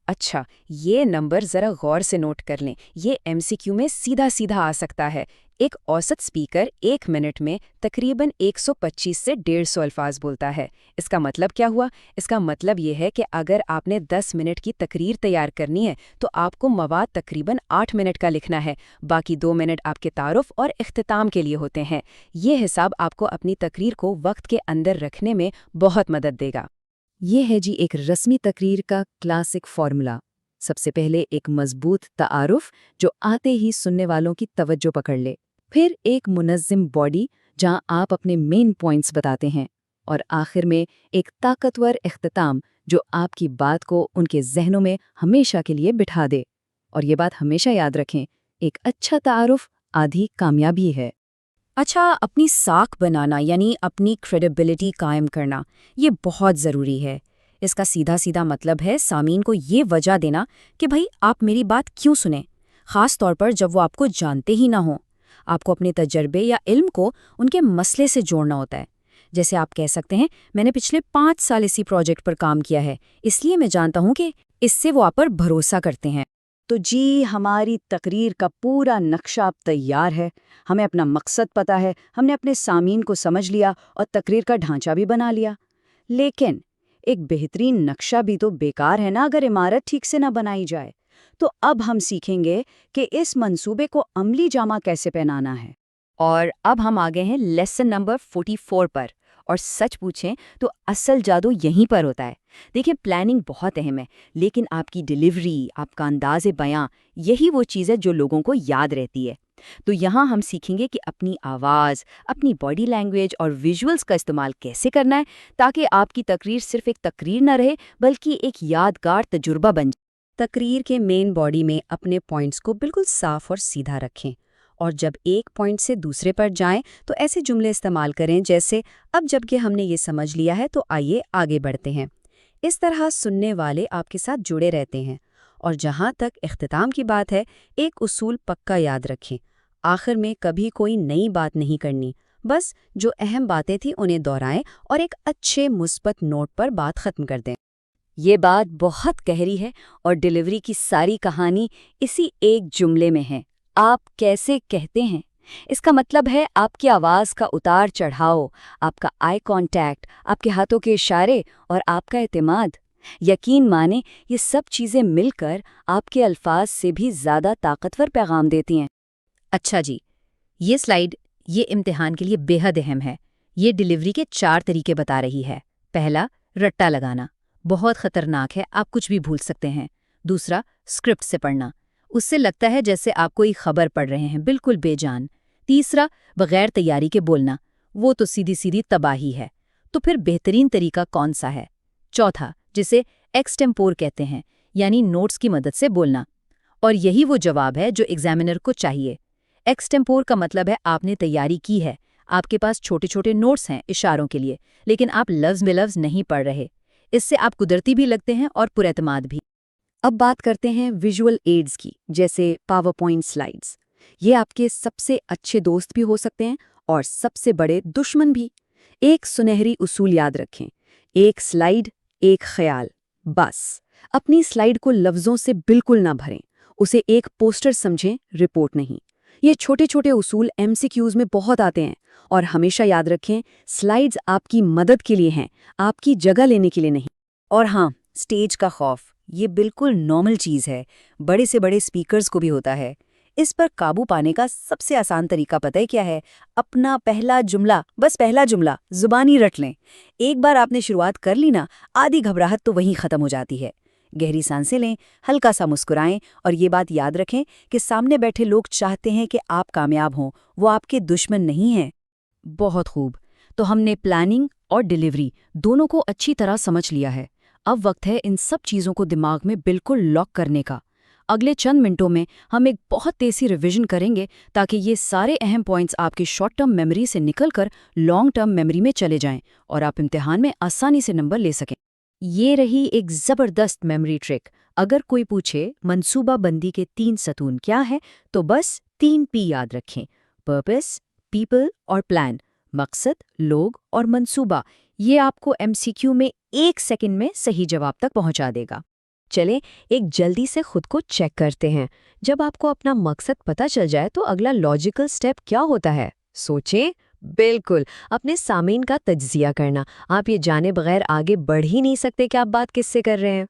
اچھا، یہ نمبر ذرا غور سے نوٹ کر لیں، یہ MCQ میں سیدھا سیدھا آ سکتا ہے۔ ایک اوسط سپیکر 1 منٹ میں تقریباً 125 سے 150 الفاظ بولتا ہے۔ اس کا مطلب کیا ہوا؟ اس کا مطلب یہ ہے کہ اگر آپ نے 10 منٹ کی تقریر تیار کرنی ہے تو آپ کو مواد تقریباً 8 منٹ کا لکھنا ہے، باقی 2 منٹ آپ کے تعارف اور اختتام کے لیے ہوتے ہیں۔ یہ حساب آپ کو اپنی تقریر کو وقت کے اندر رکھنے میں بہت مدد دے گا۔ یہ ہے جی ایک رسمی تقریر کا کلاسک فارمولا۔ سب سے پہلے ایک مضبوط تعارف جو آتے ہی سننے والوں کی توجہ پکڑ لے، پھر ایک منظم باڈی جہاں آپ اپنے مین پوائنٹس بتاتے ہیں، اور آخر میں ایک طاقتور اختتام جو آپ کی بات کو ان کے ذہنوں میں ہمیشہ کے لیے بٹھا دے۔ اور یہ بات ہمیشہ یاد رکھیں، ایک اچھا تعارف آدھی کامیابی ہے۔ اچھا، اپنی ساکھ بنانا یعنی اپنی کریڈیبلٹی قائم کرنا، یہ بہت ضروری ہے۔ اس کا سیدھا سیدھا مطلب ہے سامعین کو یہ وجہ دینا کہ بھائی آپ میری بات کیوں سنیں، خاص طور پر جب وہ آپ کو جانتے ہی نہ ہوں۔ آپ کو اپنے تجربے یا علم کو ان کے مسئلے سے جوڑنا ہوتا ہے۔ جیسے آپ کہہ سکتے ہیں، میں نے پچھلے 5 سال اسی پروجیکٹ پر کام کیا ہے، اس لیے میں جانتا ہوں کہ اس سے وہ آپ پر بھروسہ کرتے ہیں۔ تو جی، ہماری تقریر کا پورا نقشہ اب تیار ہے۔ ہمیں اپنا مقصد پتہ ہے، ہم نے اپنے سامعین کو سمجھ لیا اور تقریر کا ڈھانچہ بھی بنا لیا۔ لیکن ایک بہترین نقشہ بھی تو بیکار ہے نا اگر عمارت ٹھیک سے نہ بنائی جائے۔ تو اب ہم سیکھیں گے کہ اس منصوبے کو عملی جامہ کیسے پہنانا ہے۔ اور اب ہم آگے ہیں لیسن نمبر 44 پر، اور سچ پوچھیں تو اصل جادو یہیں پر ہوتا ہے۔ دیکھیں، پلاننگ بہت اہم ہے، لیکن آپ کی ڈیلیوری، آپ کا انداز بیاں، یہی وہ چیز ہے جو لوگوں کو یاد رہتی ہے۔ تو یہاں ہم سیکھیں گے کہ اپنی آواز، اپنی باڈی لینگویج اور ویژولز کا استعمال کیسے کرنا ہے تاکہ آپ کی تقریر صرف ایک تقریر نہ رہے بلکہ ایک یادگار تجربہ بن جائے۔ تقریر کے مین باڈی میں اپنے پوائنٹس کو بالکل صاف اور سیدھا رکھیں، اور جب ایک پوائنٹ سے دوسرے پر جائیں تو ایسے جملے استعمال کریں جیسے اب جب کہ ہم نے یہ سمجھ لیا ہے تو آئیے آگے بڑھتے ہیں۔ اس طرح سننے والے آپ کے ساتھ جڑے رہتے ہیں۔ اور جہاں تک اختتام کی بات ہے، ایک اصول پکا یاد رکھیں، آخر میں کبھی کوئی نئی بات نہیں کرنی، بس جو اہم باتیں تھیں انہیں دہرائیں اور ایک اچھے مثبت نوٹ پر بات ختم کر دیں۔ یہ بات بہت گہری ہے اور ڈیلیوری کی ساری کہانی اسی ایک جملے میں ہے، آپ کیسے کہتے ہیں۔ اس کا مطلب ہے آپ کی آواز کا اتار چڑھاؤ، آپ کا آئی کانٹیکٹ، آپ کے ہاتھوں کے اشارے اور آپ کا اعتماد۔ یقین مانیں، یہ سب چیزیں مل کر آپ کے الفاظ سے بھی زیادہ طاقتور پیغام دیتی ہیں۔ اچھا جی، یہ سلائیڈ یہ امتحان کے لیے بے حد اہم ہے۔ یہ ڈیلیوری کے 4 طریقے بتا رہی ہے۔ پہلا، رٹا لگانا، بہت خطرناک ہے، آپ کچھ بھی بھول سکتے ہیں۔ دوسرا، اسکرپٹ سے پڑھنا، اس سے لگتا ہے جیسے آپ کوئی خبر پڑھ رہے ہیں، بالکل بے جان۔ تیسرا، بغیر تیاری کے بولنا، وہ تو سیدھی سیدھی تباہی ہے۔ تو پھر بہترین طریقہ کون سا ہے؟ چوتھا، جسے ایکسٹمپور کہتے ہیں، یعنی نوٹس کی مدد سے بولنا، اور یہی وہ جواب ہے جو ایگزامینر کو چاہیے۔ ایکسٹمپور کا مطلب ہے آپ نے تیاری کی ہے، آپ کے پاس چھوٹے چھوٹے نوٹس ہیں اشاروں کے لیے، لیکن آپ لفظ بے لفظ نہیں پڑھ رہے۔ اس سے آپ قدرتی بھی لگتے ہیں اور پر اعتماد بھی۔ اب بات کرتے ہیں ویژول ایڈز کی، جیسے پاور پوائنٹ سلائیڈز۔ یہ آپ کے سب سے اچھے دوست بھی ہو سکتے ہیں اور سب سے بڑے دشمن بھی۔ ایک سنہری اصول یاد رکھیں، ایک سلائیڈ، ایک خیال، بس۔ اپنی سلائیڈ کو لفظوں سے بالکل نہ بھریں، اسے ایک پوسٹر سمجھیں، رپورٹ نہیں۔ یہ چھوٹے چھوٹے اصول MCQs میں بہت آتے ہیں، اور ہمیشہ یاد رکھیں سلائیڈز آپ کی مدد کے لیے ہیں، آپ کی جگہ لینے کے لیے نہیں۔ اور ہاں، سٹیج کا خوف، یہ بالکل نارمل چیز ہے، بڑے سے بڑے سپیکرز کو بھی ہوتا ہے۔ اس پر قابو پانے کا سب سے آسان طریقہ پتہ ہے کیا ہے؟ اپنا پہلا جملہ، بس پہلا جملہ زبانی رٹ لیں۔ ایک بار آپ نے شروعات کر لی نا، آدھی گھبراہٹ تو وہیں ختم ہو جاتی ہے۔ گہری سانسیں لیں، ہلکا سا مسکرائیں، اور یہ بات یاد رکھیں کہ سامنے بیٹھے لوگ چاہتے ہیں کہ آپ کامیاب ہوں، وہ آپ کے دشمن نہیں ہیں۔ بہت خوب، تو ہم نے پلاننگ اور ڈیلیوری دونوں کو اچھی طرح سمجھ لیا ہے۔ اب وقت ہے ان سب چیزوں کو دماغ میں بالکل لاک کرنے کا۔ اگلے چند منٹوں میں ہم ایک بہت تیزی ریویژن کریں گے تاکہ یہ سارے اہم پوائنٹس آپ کی شارٹ ٹرم میموری سے نکل کر لانگ ٹرم میموری میں چلے جائیں اور آپ امتحان میں آسانی سے نمبر لے سکیں۔ یہ رہی ایک زبردست میموری ٹرک۔ اگر کوئی پوچھے منصوبہ بندی کے 3 ستون کیا ہے تو بس 3 P یاد رکھیں: پرپس، پیپل اور پلان۔ مقصد، لوگ اور منصوبہ، یہ آپ کو MCQ میں 1 سیکنڈ میں صحیح جواب تک پہنچا دے گا۔ چلیں ایک جلدی سے خود کو چیک کرتے ہیں۔ جب آپ کو اپنا مقصد پتہ چل جائے تو اگلا لاجیکل سٹیپ کیا ہوتا ہے؟ سوچیں۔ بالکل، اپنے سامعین کا تجزیہ کرنا۔ آپ یہ جانے بغیر آگے بڑھ ہی نہیں سکتے کہ آپ بات کس سے کر رہے ہیں۔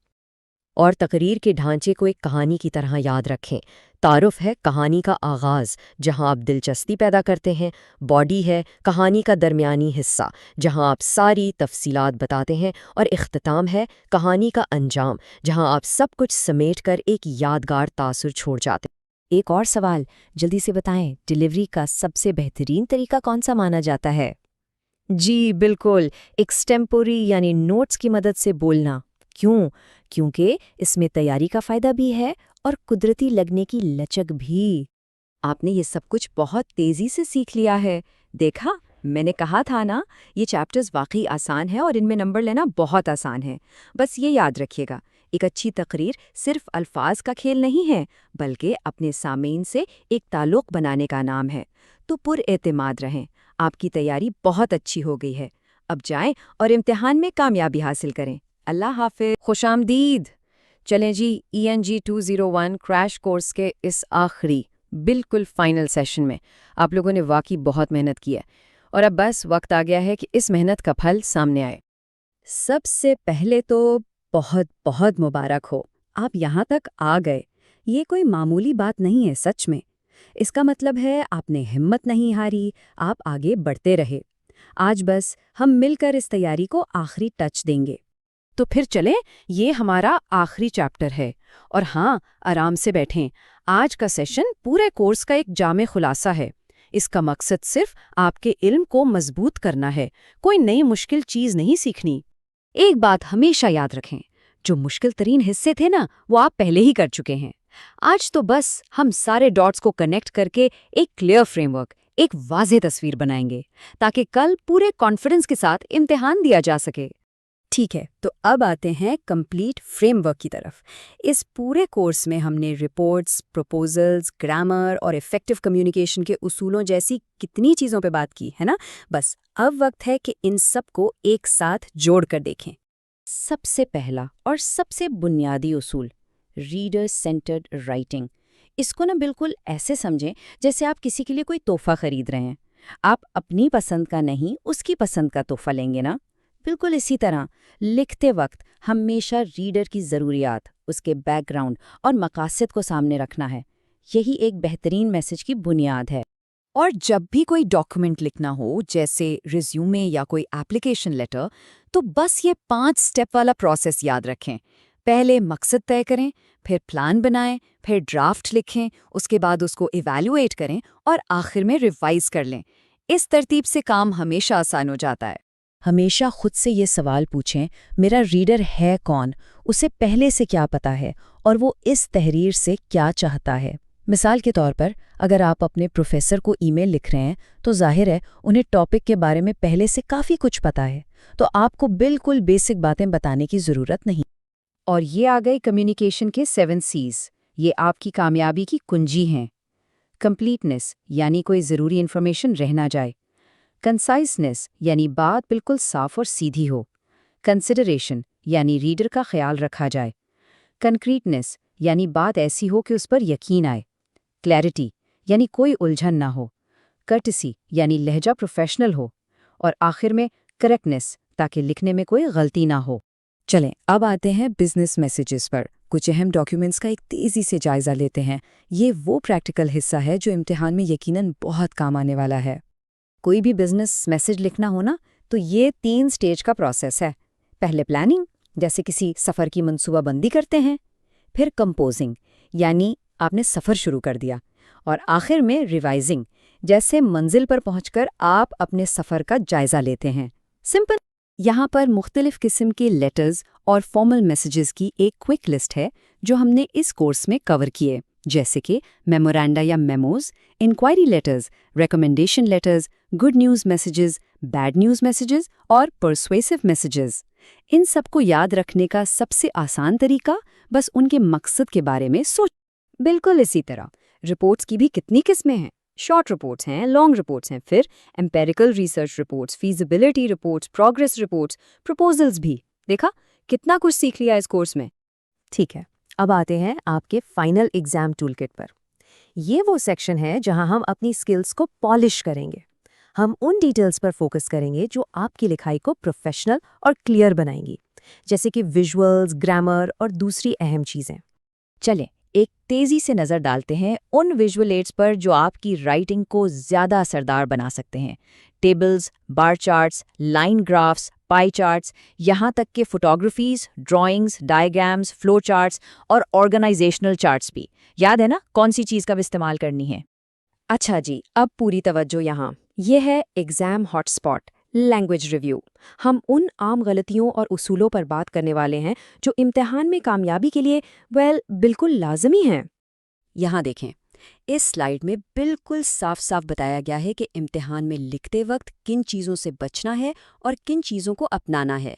اور تقریر کے ڈھانچے کو ایک کہانی کی طرح یاد رکھیں۔ تعارف ہے کہانی کا آغاز، جہاں آپ دلچسپی پیدا کرتے ہیں۔ باڈی ہے کہانی کا درمیانی حصہ، جہاں آپ ساری تفصیلات بتاتے ہیں۔ اور اختتام ہے کہانی کا انجام، جہاں آپ سب کچھ سمیٹ کر ایک یادگار تاثر چھوڑ جاتے ہیں۔ ایک اور سوال، جلدی سے بتائیں، ڈیلیوری کا سب سے بہترین طریقہ کون سا مانا جاتا ہے؟ جی بالکل، ایکسٹیمپوری یعنی نوٹس کی مدد سے بولنا۔ کیوں؟ کیونکہ اس میں تیاری کا فائدہ بھی ہے اور قدرتی لگنے کی لچک بھی۔ آپ نے یہ سب کچھ بہت تیزی سے سیکھ لیا ہے۔ دیکھا، میں نے کہا تھا نا، یہ چیپٹرز واقعی آسان ہیں اور ان میں نمبر لینا بہت آسان ہے۔ بس یہ یاد رکھیے گا، ایک اچھی تقریر صرف الفاظ کا کھیل نہیں ہے، بلکہ اپنے سامعین سے ایک تعلق بنانے کا نام ہے۔ تو پر اعتماد رہیں، آپ کی تیاری بہت اچھی ہو گئی ہے۔ اب جائیں اور امتحان میں کامیابی حاصل کریں۔ اللہ حافظ۔ خوش آمدید۔ چلیں جی، ENG 201 کریش کورس کے اس آخری بالکل فائنل سیشن میں آپ لوگوں نے واقعی بہت محنت کی ہے، اور اب بس وقت آ گیا ہے کہ اس محنت کا پھل سامنے آئے۔ سب سے پہلے تو بہت بہت مبارک ہو، آپ یہاں تک آ گئے۔ یہ کوئی معمولی بات نہیں ہے سچ میں۔ اس کا مطلب ہے آپ نے ہمت نہیں ہاری، آپ آگے بڑھتے رہے۔ آج بس ہم مل کر اس تیاری کو آخری ٹچ دیں گے۔ تو پھر چلیں، یہ ہمارا آخری چیپٹر ہے، اور ہاں، آرام سے بیٹھیں۔ آج کا سیشن پورے کورس کا ایک جامع خلاصہ ہے۔ اس کا مقصد صرف آپ کے علم کو مضبوط کرنا ہے، کوئی نئی مشکل چیز نہیں سیکھنی۔ ایک بات ہمیشہ یاد رکھیں، جو مشکل ترین حصے تھے نا، وہ آپ پہلے ہی کر چکے ہیں۔ آج تو بس ہم سارے ڈاٹس کو کنیکٹ کر کے ایک کلیئر فریم ورک، ایک واضح تصویر بنائیں گے، تاکہ کل پورے کانفیڈنس کے ساتھ امتحان دیا جا سکے۔ ٹھیک ہے، تو اب آتے ہیں کمپلیٹ فریم ورک کی طرف۔ اس پورے کورس میں ہم نے رپورٹس، پروپوزلز، گرامر اور ایفیکٹو کمیونیکیشن کے اصولوں جیسی کتنی چیزوں پہ بات کی ہے نا۔ بس اب وقت ہے کہ ان سب کو ایک ساتھ جوڑ کر دیکھیں۔ سب سے پہلا اور سب سے بنیادی اصول، ریڈر سینٹرڈ رائٹنگ۔ اس کو نا بالکل ایسے سمجھیں جیسے آپ کسی کے لیے کوئی تحفہ خرید رہے ہیں۔ آپ اپنی پسند کا نہیں، اس کی پسند کا تحفہ لیں گے نا۔ بالکل اسی طرح لکھتے وقت ہمیشہ ریڈر کی ضروریات، اس کے بیک گراؤنڈ اور مقاصد کو سامنے رکھنا ہے۔ یہی ایک بہترین میسج کی بنیاد ہے۔ اور جب بھی کوئی ڈاکیومنٹ لکھنا ہو، جیسے ریزیومے یا کوئی ایپلیکیشن لیٹر، تو بس یہ 5 سٹیپ والا پروسیس یاد رکھیں۔ پہلے مقصد طے کریں، پھر پلان بنائیں، پھر ڈرافٹ لکھیں، اس کے بعد اس کو ایویلویٹ کریں اور آخر میں ریوائز کر لیں۔ اس ترتیب سے کام ہمیشہ آسان ہو جاتا ہے۔ ہمیشہ خود سے یہ سوال پوچھیں، میرا ریڈر ہے کون، اسے پہلے سے کیا پتا ہے، اور وہ اس تحریر سے کیا چاہتا ہے۔ مثال کے طور پر، اگر آپ اپنے پروفیسر کو ای میل لکھ رہے ہیں تو ظاہر ہے انہیں ٹاپک کے بارے میں پہلے سے کافی کچھ پتا ہے، تو آپ کو بالکل بیسک باتیں بتانے کی ضرورت نہیں۔ اور یہ آ گئی کمیونیکیشن کے 7 C's۔ یہ آپ کی کامیابی کی کنجی ہیں۔ کمپلیٹنس، یعنی کوئی ضروری انفارمیشن رہ نہ جائے۔ کنسائسنس، یعنی بات بالکل صاف اور سیدھی ہو۔ کنسیڈریشن، یعنی ریڈر کا خیال رکھا جائے۔ کنکریٹنس، یعنی بات ایسی ہو کہ اس پر یقین آئے۔ کلیئرٹی، یعنی کوئی الجھن نہ ہو۔ کرٹسی، یعنی لہجہ پروفیشنل ہو۔ اور آخر میں کریکٹنس، تاکہ لکھنے میں کوئی غلطی نہ ہو۔ چلیں اب آتے ہیں بزنس میسیجز پر۔ کچھ اہم ڈاکیومنٹس کا ایک تیزی سے جائزہ لیتے ہیں۔ یہ وہ پریکٹیکل حصہ ہے جو امتحان میں یقیناً بہت کام آنے والا ہے۔ کوئی بھی بزنس میسج لکھنا ہونا تو یہ 3 سٹیج کا پروسیس ہے۔ پہلے پلاننگ، جیسے کسی سفر کی منصوبہ بندی کرتے ہیں، پھر کمپوزنگ، یعنی آپ نے سفر شروع کر دیا، اور آخر میں ریوائزنگ، جیسے منزل پر پہنچ کر آپ اپنے سفر کا جائزہ لیتے ہیں۔ سمپل۔ یہاں پر مختلف قسم کے لیٹرز اور فارمل میسیجز کی ایک کوئک لسٹ ہے جو ہم نے اس کورس میں کور کیے، جیسے کہ میمورانڈا یا memos, inquiry letters, recommendation letters, good news messages, bad news messages اور پرسویسو میسیجز۔ ان سب کو یاد رکھنے کا سب سے آسان طریقہ بس ان کے مقصد کے بارے میں سوچ۔ بالکل اسی طرح رپورٹس کی بھی کتنی قسمیں ہیں۔ شارٹ رپورٹس ہیں، لانگ رپورٹس ہیں، پھر empirical research reports, feasibility reports, progress reports, proposals بھی۔ دیکھا کتنا کچھ سیکھ لیا اس کورس میں۔ ٹھیک ہے، اب آتے ہیں آپ کے فائنل ایگزام ٹول کٹ پر۔ یہ وہ سیکشن ہے جہاں ہم اپنی سکلز کو پالش کریں گے۔ ہم ان ڈیٹیلز پر فوکس کریں گے جو آپ کی لکھائی کو پروفیشنل اور کلیئر بنائیں گی، جیسے کہ ویژولز، گرامر اور دوسری اہم چیزیں۔ چلیں ایک تیزی سے نظر ڈالتے ہیں ان ویژول ایڈز پر جو آپ کی رائٹنگ کو زیادہ اثردار بنا سکتے ہیں۔ ٹیبلز، بار چارٹس، لائن گرافس، پائی چارٹس، یہاں تک کہ فوٹوگرافیز، ڈرائنگز، ڈائیگرامز، فلو چارٹس اور آرگنائزیشنل چارٹس بھی۔ یاد ہے نا کون سی چیز کب استعمال کرنی ہے؟ اچھا جی، اب پوری توجہ یہاں۔ یہ ہے exam hot spot, language review. ہم ان عام غلطیوں اور اصولوں پر بات کرنے والے ہیں جو امتحان میں کامیابی کے لیے بالکل لازمی ہیں۔ یہاں دیکھیں، اس سلائیڈ میں بالکل صاف صاف بتایا گیا ہے کہ امتحان میں لکھتے وقت کن چیزوں سے بچنا ہے اور کن چیزوں کو اپنانا ہے۔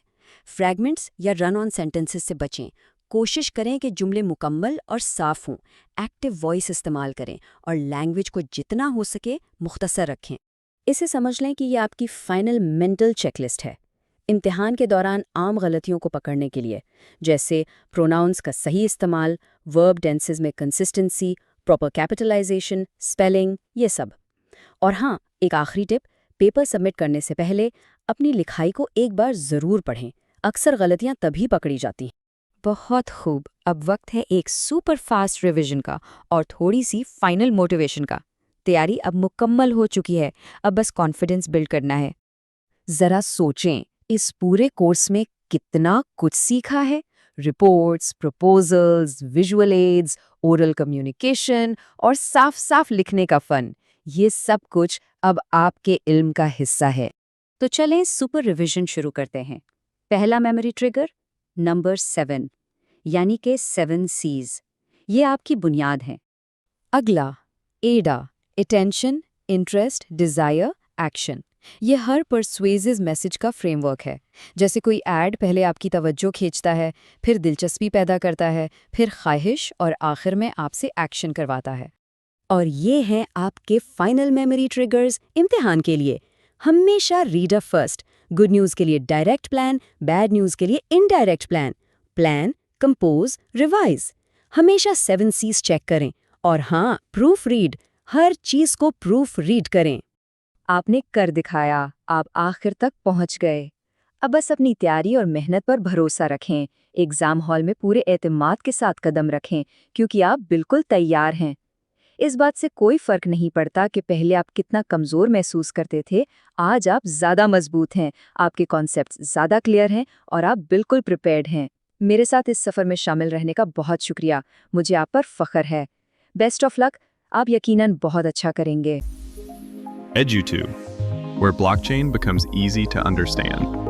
فریگمنٹس یا رن آن سینٹنسز سے بچیں۔ کوشش کریں کہ جملے مکمل اور صاف ہوں۔ ایکٹیو وائس استعمال کریں اور لینگویج کو جتنا ہو سکے مختصر رکھیں۔ اسے سمجھ لیں کہ یہ آپ کی فائنل مینٹل چیک لسٹ ہے امتحان کے دوران عام غلطیوں کو پکڑنے کے لیے، جیسے پروناؤنس کا صحیح استعمال، ورب ٹینسز میں کنسسٹنسی، پراپر کیپٹلائزیشن، اسپیلنگ، یہ سب۔ اور ہاں، ایک آخری ٹپ، پیپر سبمٹ کرنے سے پہلے اپنی لکھائی کو ایک بار ضرور پڑھیں۔ اکثر غلطیاں تبھی پکڑی جاتی ہیں۔ بہت خوب، اب وقت ہے ایک سپر فاسٹ ریویژن کا اور تھوڑی سی فائنل موٹیویشن کا۔ تیاری اب مکمل ہو چکی ہے، اب بس کانفیڈنس بلڈ کرنا ہے۔ ذرا سوچیں، اس پورے کورس میں کتنا کچھ سیکھا ہے۔ Reports, proposals, visual aids, oral communication اور صاف صاف لکھنے کا فن، یہ سب کچھ اب آپ کے علم کا حصہ ہے۔ تو چلیں سپر ریویژن شروع کرتے ہیں۔ پہلا میموری ٹریگر، نمبر 7، یعنی کہ 7 C's، یہ آپ کی بنیاد ہے۔ اگلا، ایڈا، اٹینشن، انٹرسٹ، ڈیزائر، ایکشن۔ یہ ہر پرسویزو میسج کا فریم ورک ہے۔ جیسے کوئی ایڈ پہلے آپ کی توجہ کھینچتا ہے، پھر دلچسپی پیدا کرتا ہے، پھر خواہش اور آخر میں آپ سے ایکشن کرواتا ہے۔ اور یہ ہیں آپ کے فائنل میموری ٹریگرز امتحان کے لیے۔ ہمیشہ ریڈر فرسٹ، گڈ نیوز کے لیے ڈائریکٹ پلان، بیڈ نیوز کے لیے indirect plan, plan, compose, revise. ہمیشہ 7 C's چیک کریں، اور ہاں، پروف ریڈ، ہر چیز کو پروف ریڈ کریں۔ آپ نے کر دکھایا، آپ آخر تک پہنچ گئے۔ اب بس اپنی تیاری اور محنت پر بھروسہ رکھیں، ایگزام ہال میں پورے اعتماد کے ساتھ قدم رکھیں، کیونکہ آپ بالکل تیار ہیں۔ اس بات سے کوئی فرق نہیں پڑتا کہ پہلے آپ کتنا کمزور محسوس کرتے تھے، آج آپ زیادہ مضبوط ہیں، آپ کے کانسیپٹس زیادہ کلیئر ہیں اور آپ بالکل پریپیئرڈ ہیں۔ میرے ساتھ اس سفر میں شامل رہنے کا بہت شکریہ، مجھے آپ پر فخر ہے۔ بیسٹ آف لک، آپ یقیناً بہت اچھا کریں گے۔ EduTube, where blockchain becomes easy to understand.